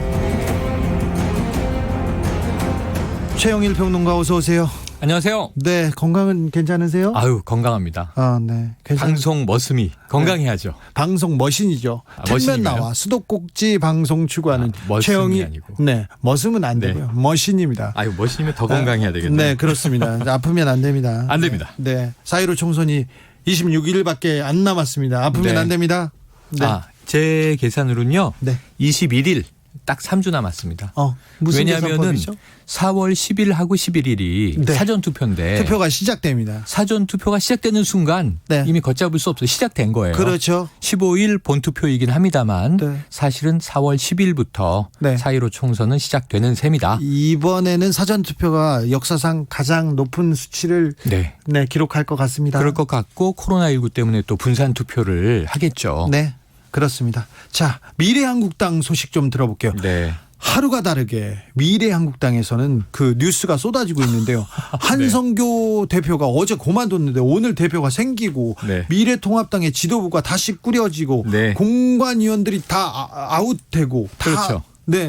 최영일 평론가 어서 오세요. 안녕하세요. 네, 건강은 괜찮으세요? 아유, 건강합니다. 네. 방송 머슴이 건강해야죠. 방송 머신이죠. 텐면 머신인가요? 나와 수도꼭지 방송 추구하는 머슴이 최영일. 아니고. 네, 머슴은 안 네. 되고요. 머신입니다. 아유, 머신이면 더 건강해야 되겠네요. 네, 그렇습니다. 아프면 안 됩니다. 안 됩니다. 네, 4.15 총선이 26일밖에 안 남았습니다. 아프면 네. 안 됩니다. 네. 제 계산으로는요. 네. 21일 딱 3주 남았습니다. 무슨 왜냐하면은 계산법이죠? 4월 10일하고 11일이 네. 사전 투표인데 투표가 시작됩니다. 사전 투표가 시작되는 순간 네. 이미 걷잡을 수 없어 시작된 거예요. 그렇죠. 15일 본투표이긴 합니다만 네. 사실은 4월 10일부터 네. 4.15 총선은 시작되는 셈이다. 이번에는 사전 투표가 역사상 가장 높은 수치를 네. 기록할 것 같습니다. 그럴 것 같고 코로나19 때문에 또 분산 투표를 하겠죠. 네, 그렇습니다. 자, 미래한국당 소식 좀 들어볼게요. 네. 하루가 다르게 미래한국당에서는 그 뉴스가 쏟아지고 있는데요. 한성교 대표가 어제 그만뒀는데 오늘 대표가 생기고 네. 미래통합당의 지도부가 다시 꾸려지고 네. 공관위원들이 다 아웃되고 그렇죠.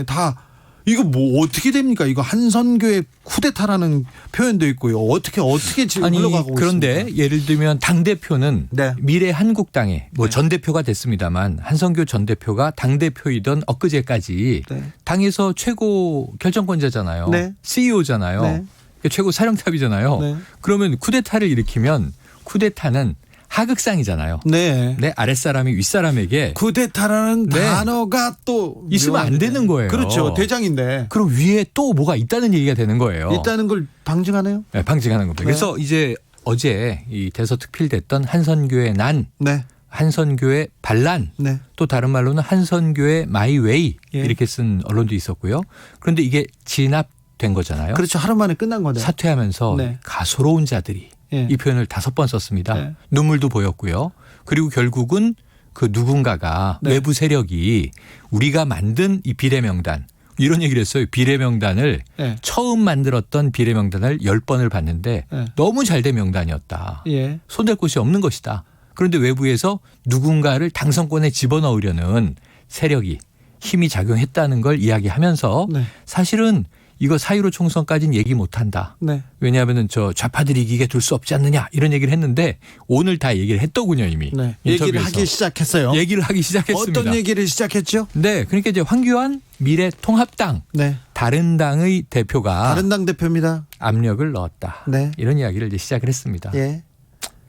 다 이거 뭐 어떻게 됩니까? 이거 한선교의 쿠데타라는 표현도 있고요. 어떻게 지금 아니 흘러가고 그런데 있습니까? 예를 들면 당 대표는 네. 미래 한국당에 뭐 네. 전 대표가 됐습니다만 한선교 전 대표가 당 대표이던 엊그제까지 네. 당에서 최고 결정권자잖아요. 네. CEO잖아요. 네. 최고 사령탑이잖아요. 네. 그러면 쿠데타를 일으키면 쿠데타는 하극상이잖아요. 네. 내 아랫사람이 윗사람에게 쿠데타라는 네. 단어가 또 있으면 안 되는 거예요. 그렇죠. 대장인데 그럼 위에 또 뭐가 있다는 얘기가 되는 거예요. 있다는 걸 방증하네요. 네, 방증하는 겁니다. 네. 그래서 이제 어제 이 대서특필됐던 한선교의 난, 네. 한선교의 반란, 네. 또 다른 말로는 한선교의 마이웨이 예. 이렇게 쓴 언론도 있었고요. 그런데 이게 진압된 거잖아요. 그렇죠. 하루 만에 끝난 거네. 사퇴하면서 네. 가소로운 자들이 예. 이 표현을 5번 썼습니다. 네. 눈물도 보였고요. 그리고 결국은 그 누군가가 네. 외부 세력이 우리가 만든 이 비례명단 이런 얘기를 했어요. 비례명단을 예. 처음 만들었던 비례명단을 10번을 봤는데 예. 너무 잘된 명단이었다. 예. 손댈 곳이 없는 것이다. 그런데 외부에서 누군가를 당선권에 집어넣으려는 세력이 힘이 작용했다는 걸 이야기하면서 네. 사실은 이거 4.15 총선까지는 얘기 못한다. 네. 왜냐하면 저 좌파들이 이기게 둘 수 없지 않느냐 이런 얘기를 했는데 오늘 다 얘기를 했더군요 이미. 네. 얘기를 인터뷰에서. 하기 시작했어요. 얘기를 하기 시작했습니다. 어떤 얘기를 시작했죠? 네, 그러니까 이제 황교안 미래통합당 네. 다른 당의 대표가 다른 당 대표입니다. 압력을 넣었다. 네. 이런 이야기를 이제 시작을 했습니다. 예.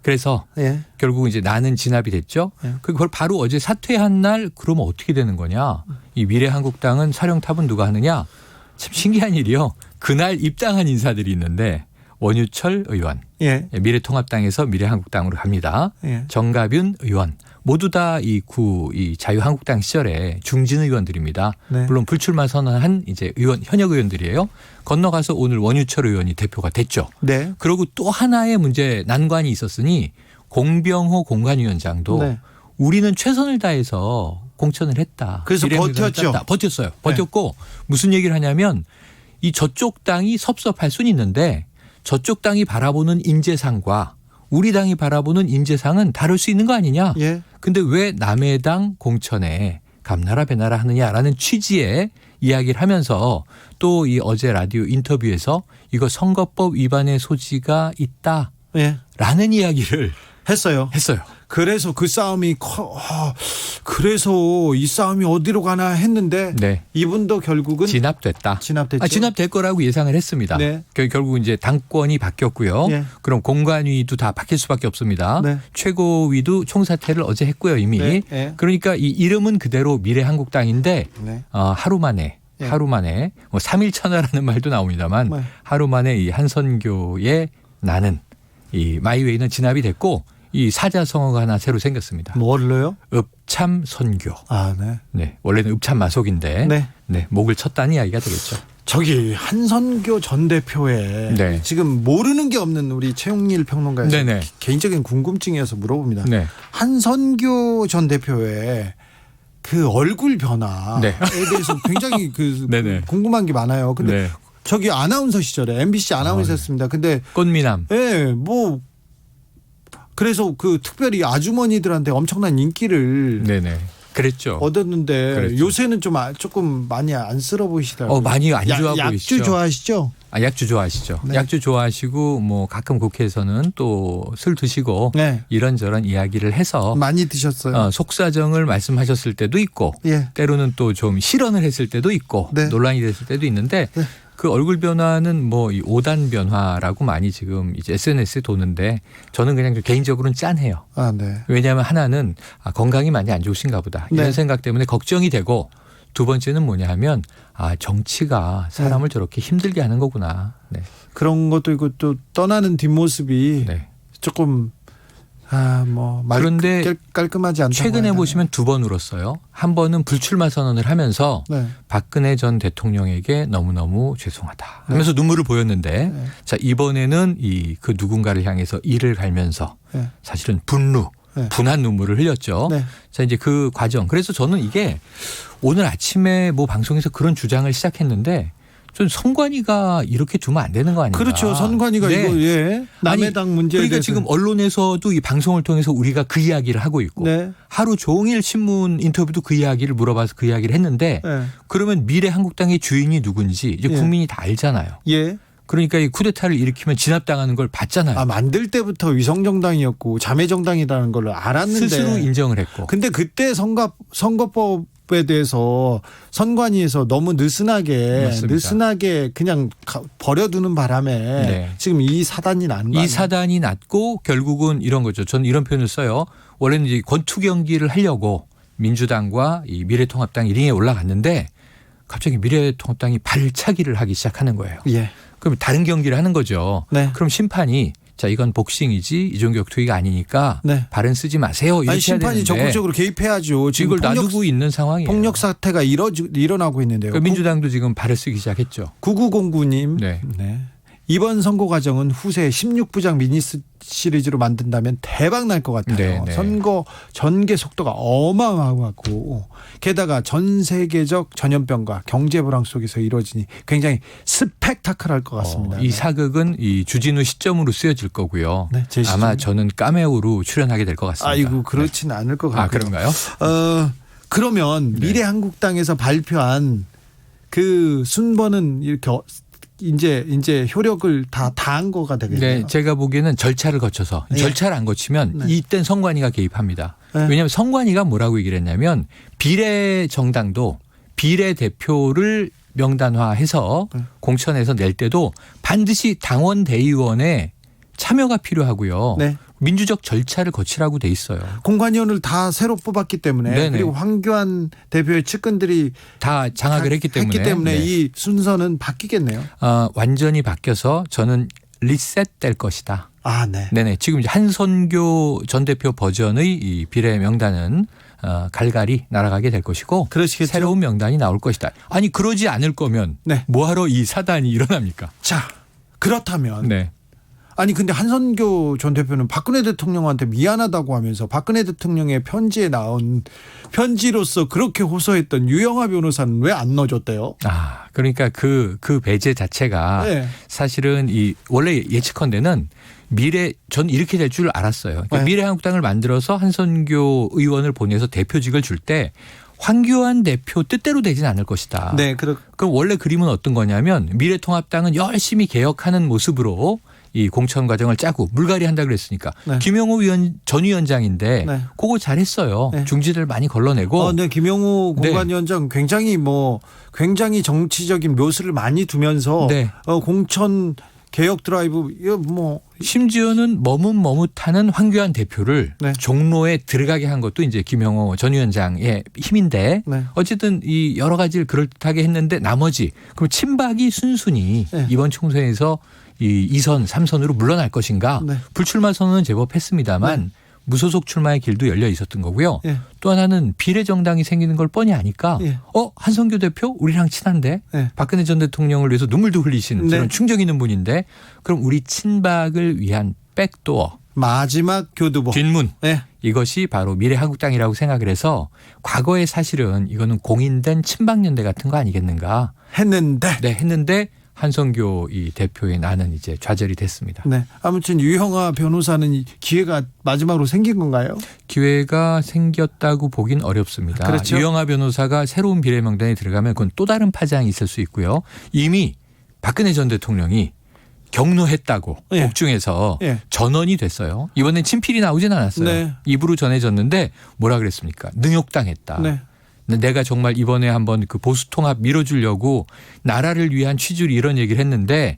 그래서 예. 결국 이제 나는 진압이 됐죠. 예. 그걸 바로 어제 사퇴한 날 그러면 어떻게 되는 거냐? 이 미래한국당은 사령탑은 누가 하느냐? 참 신기한 일이요. 그날 입당한 인사들이 있는데 원유철 의원, 예. 미래통합당에서 미래한국당으로 갑니다. 예. 정가균 의원 모두 다 이 자유한국당 시절에 중진 의원들입니다. 네. 물론 불출마 선언한 이제 의원 현역 의원들이에요. 건너가서 오늘 원유철 의원이 대표가 됐죠. 네. 그리고 또 하나의 문제 난관이 있었으니 공병호 공관위원장도 네. 우리는 최선을 다해서 공천을 했다. 그래서 비례명단을 버텼죠. 땄다. 버텼어요. 버텼고 무슨 얘기를 하냐면 이 저쪽 당이 섭섭할 수는 있는데 저쪽 당이 바라보는 인재상과 우리 당이 바라보는 인재상은 다를 수 있는 거 아니냐. 예. 근데 왜 남의 당 공천에 감나라 배나라 하느냐라는 취지의 이야기를 하면서 또 이 어제 라디오 인터뷰에서 이거 선거법 위반의 소지가 있다라는 예. 이야기를 했어요. 했어요. 그래서 그 싸움이 그래서 이 싸움이 어디로 가나 했는데 네. 이분도 결국은 진압됐다. 진압됐죠. 진압될 거라고 예상을 했습니다. 네. 결국 이제 당권이 바뀌었고요. 예. 그럼 공관위도 다 바뀔 수밖에 없습니다. 네. 최고위도 총사퇴를 어제 했고요 이미. 네. 네. 그러니까 이 이름은 그대로 미래한국당인데 네. 하루 만에 예. 하루 만에 뭐 3일천하라는 말도 나옵니다만 네. 하루 만에 이 한선교의 나는 이 마이웨이는 진압이 됐고 이 사자성어가 하나 새로 생겼습니다. 뭘로요? 읍참선교. 아, 네. 네, 원래는 읍참마속인데 네. 네, 목을 쳤다는 이야기가 되겠죠. 저기 한선교 전 대표의 네. 지금 모르는 게 없는 우리 최용일 평론가의 네네. 개인적인 궁금증이어서 물어봅니다. 네. 한선교 전 대표의 그 얼굴 변화에 네. 대해서 굉장히 네네. 궁금한 게 많아요. 근데 네. 저기 아나운서 시절에 MBC 아나운서였습니다. 근데 꽃미남. 뭐 그래서 그 특별히 아주머니들한테 엄청난 인기를 네네. 그랬죠. 얻었는데 그랬죠. 요새는 좀 조금 많이 안쓰러워 보이시더라고요. 많이 안 좋아 약주 보이시죠. 좋아하시죠? 약주 좋아하시죠. 네. 약주 좋아하시고 뭐 가끔 국회에서는 또 술 드시고 네. 이런저런 이야기를 해서 많이 드셨어요. 속사정을 말씀하셨을 때도 있고 예. 때로는 또 좀 실언을 했을 때도 있고 네. 논란이 됐을 때도 있는데 네. 그 얼굴 변화는 뭐 이 5단 변화라고 많이 지금 이제 SNS에 도는데 저는 그냥 좀 개인적으로는 짠해요. 아, 네. 왜냐하면 하나는 건강이 많이 안 좋으신가 보다 이런 네. 생각 때문에 걱정이 되고 두 번째는 뭐냐 하면 정치가 사람을 저렇게 힘들게 하는 거구나. 네. 그런 것도 있고 또 떠나는 뒷모습이 네. 조금 그런데 깔끔하지 않다. 최근에 보시면 2번 울었어요. 한 번은 불출마 선언을 하면서 네. 박근혜 전 대통령에게 너무너무 죄송하다 하면서 눈물을 보였는데 네. 자 이번에는 그 누군가를 향해서 이를 갈면서 네. 사실은 분노 네. 분한 눈물을 흘렸죠. 네. 자 이제 그 과정. 그래서 저는 이게 오늘 아침에 뭐 방송에서 그런 주장을 시작했는데 전 선관위가 이렇게 두면 안 되는 거 아닌가. 그렇죠. 선관위가 네. 이거 예. 남의 당 문제에 그러니까 대해서. 지금 언론에서도 이 방송을 통해서 우리가 그 이야기를 하고 있고 네. 하루 종일 신문 인터뷰도 그 이야기를 물어봐서 그 이야기를 했는데 예. 그러면 미래 한국당의 주인이 누군지 이제 예. 국민이 다 알잖아요. 예. 그러니까 이 쿠데타를 일으키면 진압당하는 걸 봤잖아요. 만들 때부터 위성정당이었고 자매정당이라는 걸 알았는데 스스로 인정을 했고. 근데 그때 선거법에 대해서 선관위에서 너무 느슨하게 그냥 버려두는 바람에 네. 지금 이 사단이 난 거 이 아니에요? 사단이 났고 결국은 이런 거죠. 저는 이런 표현을 써요. 원래는 이제 권투 경기를 하려고 민주당과 이 미래통합당이 링에 올라갔는데 갑자기 미래통합당이 발차기를 하기 시작하는 거예요. 예. 그럼 다른 경기를 하는 거죠. 네. 그럼 심판이 자 이건 복싱이지 이종격투기가 아니니까 네. 발은 쓰지 마세요. 이렇게 아니 심판이 해야 되는데 적극적으로 개입해야죠. 지금 이걸 놔두고 있는 상황이에요. 폭력 사태가 일어나고 있는데요. 그러니까 민주당도 지금 발을 쓰기 시작했죠. 9909님. 네. 네. 이번 선거 과정은 후세 16부작 미니 시리즈로 만든다면 대박 날 것 같아요. 네, 네. 선거 전개 속도가 어마어마하고 게다가 전 세계적 전염병과 경제 불황 속에서 이루어지니 굉장히 스펙타클할 것 같습니다. 이 사극은 이 주진우 시점으로 쓰여질 거고요. 네, 제 시점. 아마 저는 카메오로 출연하게 될 것 같습니다. 아이고 그렇지는 않을 것 같고요. 아 그런가요? 그러면 네. 미래한국당에서 발표한 그 순번은 이렇게 이제 효력을 다 한 거가 되겠네요. 네, 제가 보기에는 절차를 거쳐서 네. 절차를 안 거치면 네. 이땐 선관위가 개입합니다. 네. 왜냐하면 선관위가 뭐라고 얘기를 했냐면 비례 정당도 비례 대표를 명단화해서 네. 공천에서 낼 때도 반드시 당원 대의원의 참여가 필요하고요. 네. 민주적 절차를 거치라고 돼 있어요. 공관위원을 다 새로 뽑았기 때문에 네네. 그리고 황교안 대표의 측근들이 다 장악을 했기 때문에, 네. 이 순서는 바뀌겠네요. 완전히 바뀌어서 저는 리셋될 것이다. 아, 네. 네네. 지금 이제 한선교 전 대표 버전의 이 비례 명단은 갈갈이 날아가게 될 것이고 그러시겠죠. 새로운 명단이 나올 것이다. 아니 그러지 않을 거면 네. 뭐하러 이 사단이 일어납니까? 자, 그렇다면 네. 아니 근데 한선교 전 대표는 박근혜 대통령한테 미안하다고 하면서 박근혜 대통령의 편지에 나온 편지로서 그렇게 호소했던 유영하 변호사는 왜 안 넣어줬대요? 그러니까 그 배제 자체가 네. 사실은 이 원래 예측컨대는 전 이렇게 될 줄 알았어요. 그러니까 네. 미래한국당을 만들어서 한선교 의원을 보내서 대표직을 줄 때 황교안 대표 뜻대로 되진 않을 것이다. 네, 그럼 원래 그림은 어떤 거냐면 미래통합당은 열심히 개혁하는 모습으로 이 공천 과정을 짜고 물갈이 한다 그랬으니까 네. 김영호 전 위원장인데 네. 그거 잘했어요. 네. 중지들 많이 걸러내고. 네, 김영호 네. 공관위원장 굉장히 정치적인 묘수를 많이 두면서 네. 공천 개혁 드라이브 심지어는 머뭇머뭇하는 황교안 대표를 네. 종로에 들어가게 한 것도 이제 김영호 전 위원장의 힘인데 네. 어쨌든 이 여러 가지를 그럴듯하게 했는데 나머지 그럼 친박이 순순히 네. 이번 총선에서 이 2선, 3선으로 물러날 것인가 네. 불출마 선언은 제법 했습니다만 네. 무소속 출마의 길도 열려 있었던 거고요. 네. 또 하나는 비례정당이 생기는 걸 뻔히 아니까 네. 한선교 대표 우리랑 친한데 네. 박근혜 전 대통령을 위해서 눈물도 흘리신 네. 그런 충격 있는 분인데 그럼 우리 친박을 위한 백도어 마지막 교두보 뒷문 네. 이것이 바로 미래한국당이라고 생각을 해서 과거에 사실은 이거는 공인된 친박연대 같은 거 아니겠는가 했는데 한선교 이 대표의 나는 이제 좌절이 됐습니다. 네. 아무튼 유형아 변호사는 기회가 마지막으로 생긴 건가요? 기회가 생겼다고 보긴 어렵습니다. 그렇죠. 유영하 변호사가 새로운 비례 명단에 들어가면 그건 또 다른 파장이 있을 수 있고요. 이미 박근혜 전 대통령이 경로했다고 예. 옥중에서 예. 전원이 됐어요. 이번엔 친필이 나오진 않았어요. 네. 입으로 전해졌는데 뭐라 그랬습니까? 능욕당했다. 네. 내가 정말 이번에 한번 그 보수 통합 밀어주려고 나라를 위한 취지로 이런 얘기를 했는데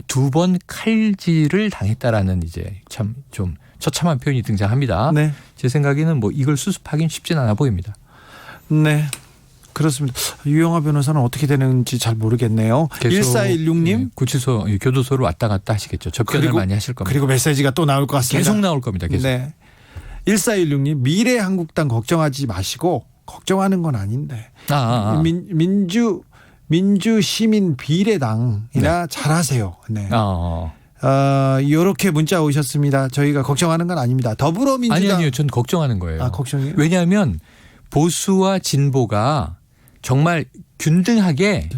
두 번 칼질을 당했다라는 이제 참 좀 처참한 표현이 등장합니다. 네. 제 생각에는 이걸 수습하기는 쉽진 않아 보입니다. 네. 그렇습니다. 유영하 변호사는 어떻게 되는지 잘 모르겠네요. 1416님. 구치소 교도소를 왔다 갔다 하시겠죠. 접견을 많이 하실 겁니다. 그리고 메시지가 또 나올 것 같습니다. 계속 나올 겁니다. 계속. 네. 1416님 미래한국당 걱정하지 마시고 걱정하는 건 아닌데 민주시민 비례당이나 잘하세요. 네. 이렇게 문자 오셨습니다. 저희가 걱정하는 건 아닙니다. 더불어민주당 아니요. 전 걱정하는 거예요. 걱정이에요? 왜냐하면 보수와 진보가 정말 균등하게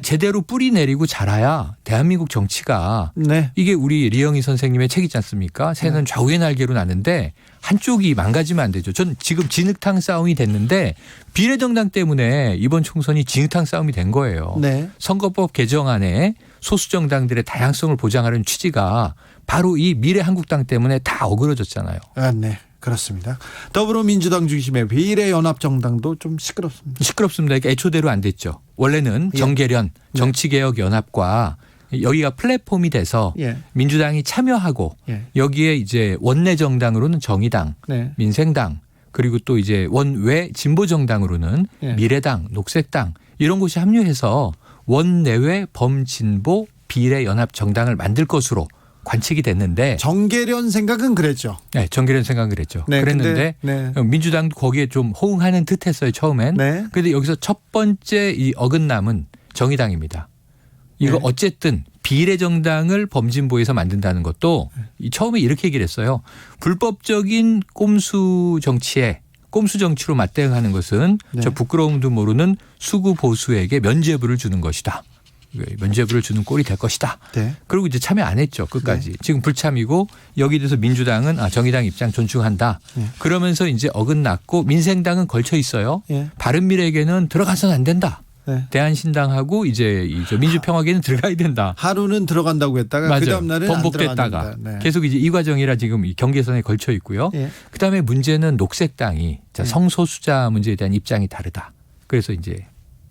제대로 뿌리 내리고 자라야 대한민국 정치가 네. 이게 우리 리영희 선생님의 책이지 않습니까? 새는 좌우의 날개로 나는데 한쪽이 망가지면 안 되죠. 전 지금 진흙탕 싸움이 됐는데 비례정당 때문에 이번 총선이 진흙탕 싸움이 된 거예요. 네. 선거법 개정안에 소수정당들의 다양성을 보장하려는 취지가 바로 이 미래한국당 때문에 다 어그러졌잖아요. 아, 네. 그렇습니다. 더불어민주당 중심의 비례연합정당도 좀 시끄럽습니다. 시끄럽습니다. 그러니까 애초대로 안 됐죠. 원래는 예. 정계련, 정치개혁연합과 여기가 플랫폼이 돼서 예. 민주당이 참여하고 예. 여기에 이제 원내 정당으로는 정의당, 네. 민생당 그리고 또 이제 원외 진보 정당으로는 예. 미래당, 녹색당 이런 곳이 합류해서 원내외 범진보 비례연합 정당을 만들 것으로 관측이 됐는데 정계련 생각은 그랬죠. 네, 정계련 생각은 그랬죠. 네, 그랬는데 근데, 네. 민주당도 거기에 좀 호응하는 듯했어요 처음엔. 네. 그런데 여기서 첫 번째 이 어긋남은 정의당입니다. 이거 네. 어쨌든 비례정당을 범진보에서 만든다는 것도 처음에 이렇게 얘기를 했어요. 불법적인 꼼수 정치에 꼼수 정치로 맞대응하는 것은 네. 저 부끄러움도 모르는 수구 보수에게 면죄부를 주는 것이다. 면죄부를 주는 꼴이 될 것이다. 네. 그리고 이제 참여 안 했죠. 끝까지. 지금 불참이고 여기에 대해서 민주당은 정의당 입장 존중한다. 네. 그러면서 이제 어긋났고 민생당은 걸쳐 있어요. 예. 바른미래에게는 들어가서는 안 된다. 네. 대한신당하고 이제 민주평화계는 들어가야 된다. 하루는 들어간다고 했다가 맞아요. 그 다음 날은 번복됐다가 계속 이제 이 과정이라 지금 이 경계선에 걸쳐 있고요. 예. 그다음에 문제는 녹색당이 자, 예. 성소수자 문제에 대한 입장이 다르다. 그래서 이제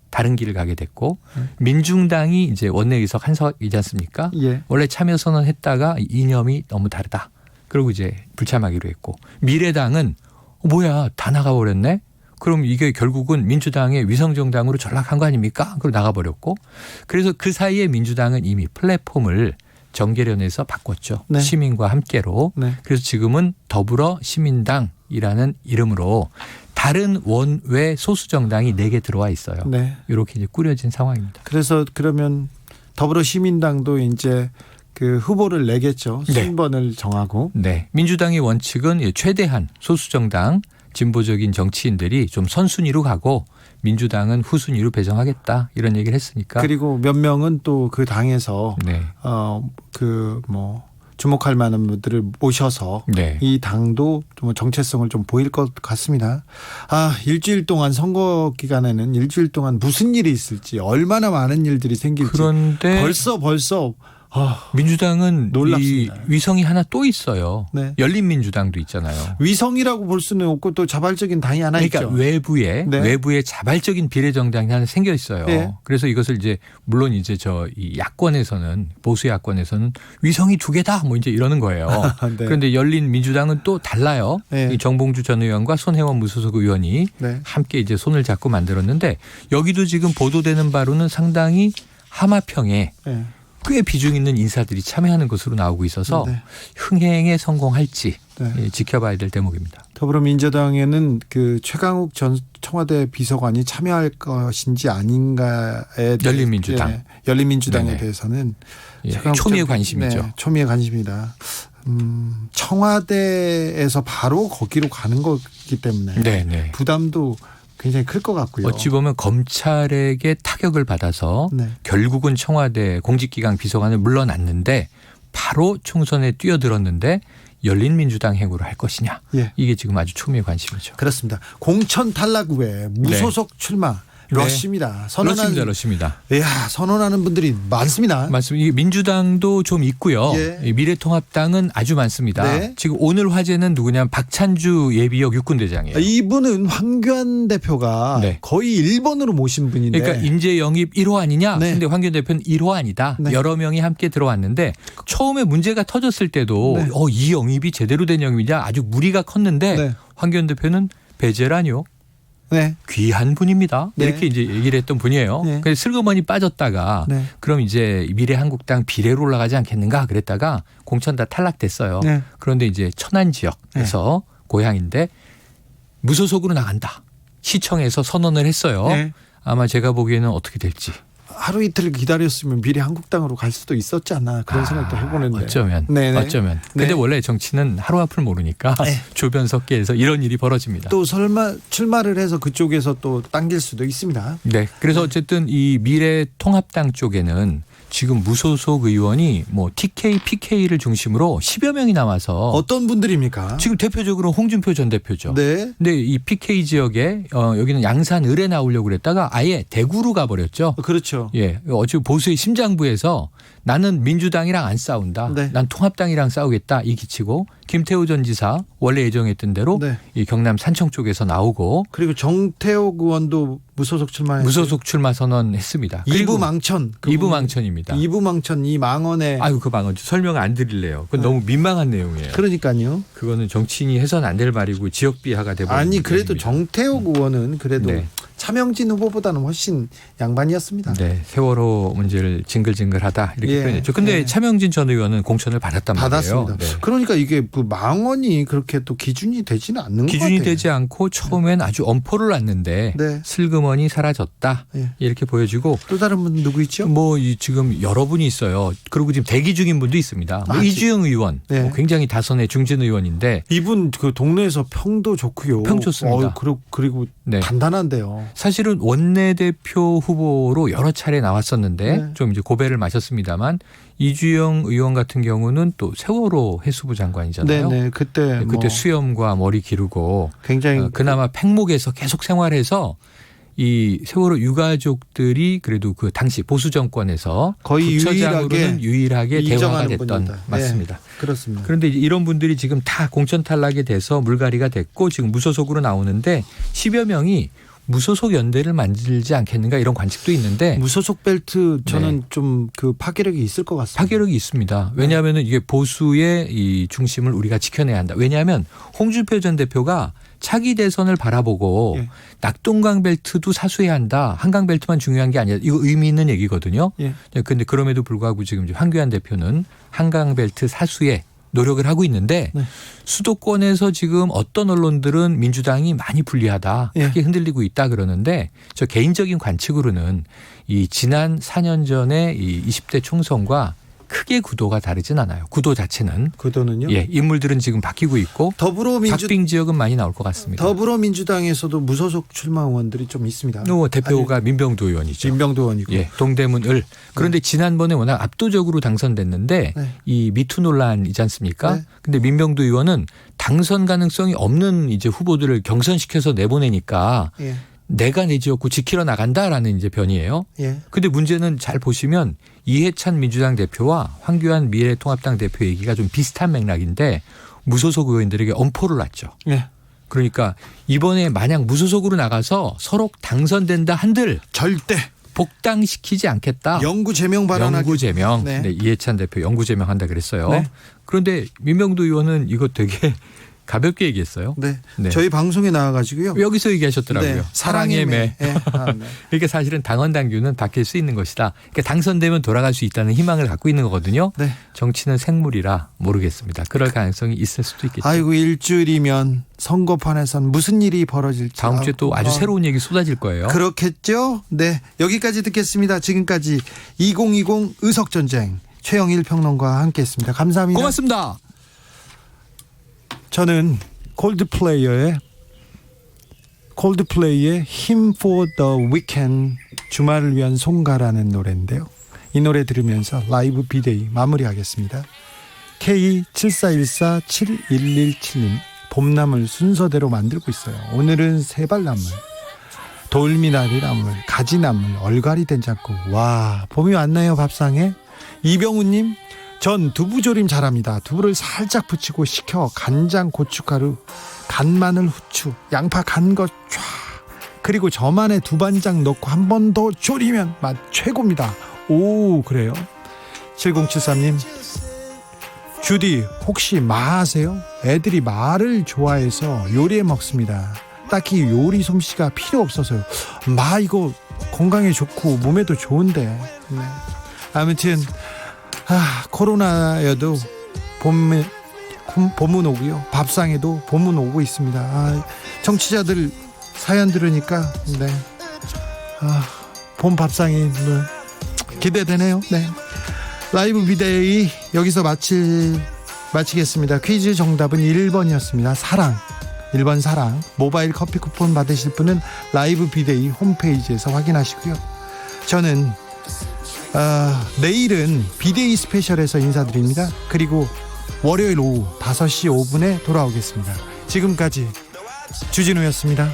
다른 길을 가게 됐고 민중당이 이제 원내의석 한석이지 않습니까? 예. 원래 참여 선언했다가 이념이 너무 다르다. 그리고 이제 불참하기로 했고 미래당은 뭐야 다 나가버렸네. 그럼 이게 결국은 민주당의 위성정당으로 전락한 거 아닙니까? 그리고 나가버렸고 그래서 그 사이에 민주당은 이미 플랫폼을 정계련에서 바꿨죠. 네. 시민과 함께로. 네. 그래서 지금은 더불어 시민당이라는 이름으로 다른 원외 소수정당이 4개 들어와 있어요. 네. 이렇게 이제 꾸려진 상황입니다. 그래서 그러면 더불어시민당도 이제 그 후보를 내겠죠. 네. 순번을 정하고. 네. 민주당의 원칙은 최대한 소수정당 진보적인 정치인들이 좀 선순위로 가고 민주당은 후순위로 배정하겠다 이런 얘기를 했으니까. 그리고 몇 명은 또 그 당에서 네. 주목할 만한 분들을 모셔서 네. 이 당도 좀 정체성을 좀 보일 것 같습니다. 일주일 동안 선거 기간에는 일주일 동안 무슨 일이 있을지 얼마나 많은 일들이 생길지 그런데 벌써 민주당은 이 놀랍습니다. 위성이 하나 또 있어요. 네. 열린민주당도 있잖아요. 위성이라고 볼 수는 없고 또 자발적인 당이 하나 그러니까 있죠. 외부에 자발적인 비례정당이 하나 생겨 있어요. 네. 그래서 이것을 이제 물론 이제 이 야권에서는 보수 야권에서는 위성이 2개다 뭐 이제 이러는 거예요. 네. 그런데 열린민주당은 또 달라요. 네. 이 정봉주 전 의원과 손혜원 무소속 의원이 네. 함께 이제 손을 잡고 만들었는데 여기도 지금 보도되는 바로는 상당히 하마평에 네. 꽤 비중 있는 인사들이 참여하는 것으로 나오고 있어서 네. 흥행에 성공할지 네. 지켜봐야 될 대목입니다. 더불어민주당에는 그 최강욱 전 청와대 비서관이 참여할 것인지 아닌가에 열린민주당. 네. 열린민주당에 네네. 대해서는 초미의 관심이죠. 네, 초미의 관심이다. 청와대에서 바로 거기로 가는 거기 때문에 네. 부담도 굉장히 클 것 같고요. 어찌 보면 검찰에게 타격을 받아서 네. 결국은 청와대 공직기강 비서관을 물러났는데 바로 총선에 뛰어들었는데 열린민주당 행으로 할 것이냐. 예. 이게 지금 아주 초미의 관심이죠. 그렇습니다. 공천 탈락 후에 무소속 출마 러시입니다. 러시입니다. 선언하는 분들이 많습니다. 맞습니다. 이게 민주당도 좀 있고요. 예. 미래통합당은 아주 많습니다. 네. 지금 오늘 화제는 누구냐면 박찬주 예비역 육군대장이에요. 이분은 황교안 대표가 네. 거의 1번으로 모신 분인데. 그러니까 인재 영입 1호 아니냐? 네. 근데 황교안 대표는 1호 아니다. 네. 여러 명이 함께 들어왔는데 처음에 문제가 터졌을 때도 네. 이 영입이 제대로 된 영입이냐 아주 무리가 컸는데 네. 황교안 대표는 배제라뇨. 네. 귀한 분입니다. 네. 이렇게 이제 얘기를 했던 분이에요. 네. 그래서 슬그머니 빠졌다가 네. 그럼 이제 미래한국당 비례로 올라가지 않겠는가 그랬다가 공천 다 탈락됐어요. 네. 그런데 이제 천안 지역에서 고향인데 무소속으로 나간다. 시청에서 선언을 했어요. 네. 아마 제가 보기에는 어떻게 될지. 하루 이틀 기다렸으면 미래 한국당으로 갈 수도 있었지 않나 그런 생각도 해보는데. 어쩌면. 네네. 어쩌면. 근데 네. 원래 정치는 하루 앞을 모르니까 네. 조변 섞기에서 이런 일이 벌어집니다. 또 설마 출마를 해서 그쪽에서 또 당길 수도 있습니다. 네. 그래서 어쨌든 이 미래통합당 쪽에는 지금 무소속 의원이 뭐 TK, PK를 중심으로 10여 명이 남아서 어떤 분들입니까? 지금 대표적으로 홍준표 전 대표죠. 네. 근데 이 PK 지역에 여기는 양산 을에 나오려고 그랬다가 아예 대구로 가버렸죠. 그렇죠. 예, 어찌 보수의 심장부에서 나는 민주당이랑 안 싸운다. 네. 난 통합당이랑 싸우겠다 이 기치고 김태우 전 지사 원래 예정했던 대로 네. 이 경남 산청 쪽에서 나오고 그리고 정태욱 의원도 무소속 출마했어요. 무소속 출마 선언했습니다. 이부 망천. 이부 망천입니다. 이부 망천 이 망언에. 아유 그 망언 설명 안 드릴래요. 그건 너무 민망한 내용이에요. 그러니까요. 그거는 정치인이 해서는 안 될 말이고 지역 비하가 돼버리는 아니 그래도 내용입니다. 정태욱 의원은 그래도 네. 차명진 후보보다는 훨씬 양반이었습니다. 네, 세월호 문제를 징글징글하다 이렇게 예, 표현했죠. 근데 예. 차명진 전 의원은 공천을 받았단 말이에요. 받았습니다. 네. 그러니까 이게 그 망언이 그렇게 또 기준이 되지는 않는 것 기준이 같아요. 되지 않고 처음엔 아주 엄포를 놨는데 네. 슬그머니 사라졌다 예. 이렇게 보여지고 또 다른 분 누구 있죠? 뭐 지금 여러 분이 있어요. 그리고 지금 대기 중인 분도 있습니다. 뭐 아, 이주영 의원 네. 뭐 굉장히 다선의 중진 의원인데 이분 그 동네에서 평도 좋고요. 평 좋습니다. 그리고 네. 단단한데요. 사실은 원내대표 후보로 여러 차례 나왔었는데 네. 좀 이제 고배를 마셨습니다만 이주영 의원 같은 경우는 또 세월호 해수부 장관이잖아요. 네네 그때 그때 수염과 머리 기르고 굉장히 그나마 팽목에서 계속 생활해서 이 세월호 유가족들이 그래도 그 당시 보수 정권에서 거의 부처장으로는 유일하게 대화가 인정하는 됐던 분입니다. 맞습니다. 네, 그렇습니다. 그런데 이제 이런 분들이 지금 다 공천 탈락이 돼서 물갈이가 됐고 지금 무소속으로 나오는데 10여 명이 무소속 연대를 만들지 않겠는가 이런 관측도 있는데 무소속 벨트 저는 네. 좀 그 파괴력이 있을 것 같습니다. 파괴력이 있습니다. 왜냐하면 이게 보수의 이 중심을 우리가 지켜내야 한다. 왜냐하면 홍준표 전 대표가 차기 대선을 바라보고 예. 낙동강 벨트도 사수해야 한다. 한강 벨트만 중요한 게 아니라 이거 의미 있는 얘기거든요. 예. 그런데 그럼에도 불구하고 지금 이제 황교안 대표는 한강 벨트 사수에 노력을 하고 있는데 네. 수도권에서 지금 어떤 언론들은 민주당이 많이 불리하다. 예. 크게 흔들리고 있다 그러는데 저 개인적인 관측으로는 이 지난 4년 전에 이 20대 총선과 크게 구도가 다르진 않아요. 구도 자체는. 구도는요? 예, 인물들은 지금 바뀌고 있고 더불어민주 박빙 지역은 많이 나올 것 같습니다. 더불어민주당에서도 무소속 출마 의원들이 좀 있습니다. 대표가 민병두 의원이죠. 민병도 의원이고. 예, 동대문 을. 그런데 지난번에 워낙 압도적으로 당선됐는데 네. 이 미투 논란이지 않습니까? 네. 근데 민병두 의원은 당선 가능성이 없는 이제 후보들을 경선시켜서 내보내니까 예. 내가 내 지역구 지키러 나간다라는 이제 변이에요. 예. 근데 문제는 잘 보시면 이해찬 민주당 대표와 황교안 미래통합당 대표 얘기가 좀 비슷한 맥락인데 무소속 의원들에게 엄포를 놨죠. 예. 그러니까 이번에 만약 무소속으로 나가서 서로 당선된다 한들 절대 복당시키지 않겠다. 영구 제명 발언하기. 영구 제명. 네. 네, 이해찬 대표 영구 제명한다 그랬어요. 네. 그런데 민병두 의원은 이거 되게 가볍게 얘기했어요. 네. 네. 저희 방송에 나와가지고요. 여기서 얘기하셨더라고요. 네. 사랑의 매. 예. 아, 네. 그러니까 사실은 당원 당규는 바뀔 수 있는 것이다. 그러니까 당선되면 돌아갈 수 있다는 희망을 갖고 있는 거거든요. 네. 정치는 생물이라 모르겠습니다. 그럴 가능성이 있을 수도 있겠죠. 아이고 일주일이면 선거판에선 무슨 일이 벌어질지. 다음 주에 또 아주 새로운 얘기 쏟아질 거예요. 그렇겠죠. 네. 여기까지 듣겠습니다. 지금까지 2020 의석전쟁 최영일 평론가와 함께했습니다. 감사합니다. 고맙습니다. 저는 콜드플레이의 Hymn for the Weekend 주말을 위한 송가라는 노래인데요. 이 노래 들으면서 라이브 비데이 마무리하겠습니다. K74147117님 봄나물 순서대로 만들고 있어요. 오늘은 세발나물, 돌미나리나물, 가지나물, 얼갈이 된장국. 와 봄이 왔나요 밥상에? 이병우님 전 두부조림 잘합니다. 두부를 살짝 붙이고 식혀 간장, 고춧가루, 간마늘, 후추, 양파 간 거 쫙 그리고 저만의 두반장 넣고 한 번 더 졸이면 맛 최고입니다. 오 그래요? 7073님 주디 혹시 마 아세요? 애들이 마를 좋아해서 요리해 먹습니다. 딱히 요리 솜씨가 필요 없어서요. 마 이거 건강에 좋고 몸에도 좋은데. 네. 아무튼 코로나여도 봄은 오고요. 밥상에도 봄은 오고 있습니다. 정치자들 사연 들으니까 네. 봄 밥상에 기대되네요. 네. 라이브 비데이 여기서 마치겠습니다. 퀴즈 정답은 1번이었습니다. 사랑. 1번 사랑. 모바일 커피 쿠폰 받으실 분은 라이브 비데이 홈페이지에서 확인하시고요. 저는 내일은 비데이 스페셜에서 인사드립니다. 그리고 월요일 오후 5시 5분에 돌아오겠습니다. 지금까지 주진우였습니다.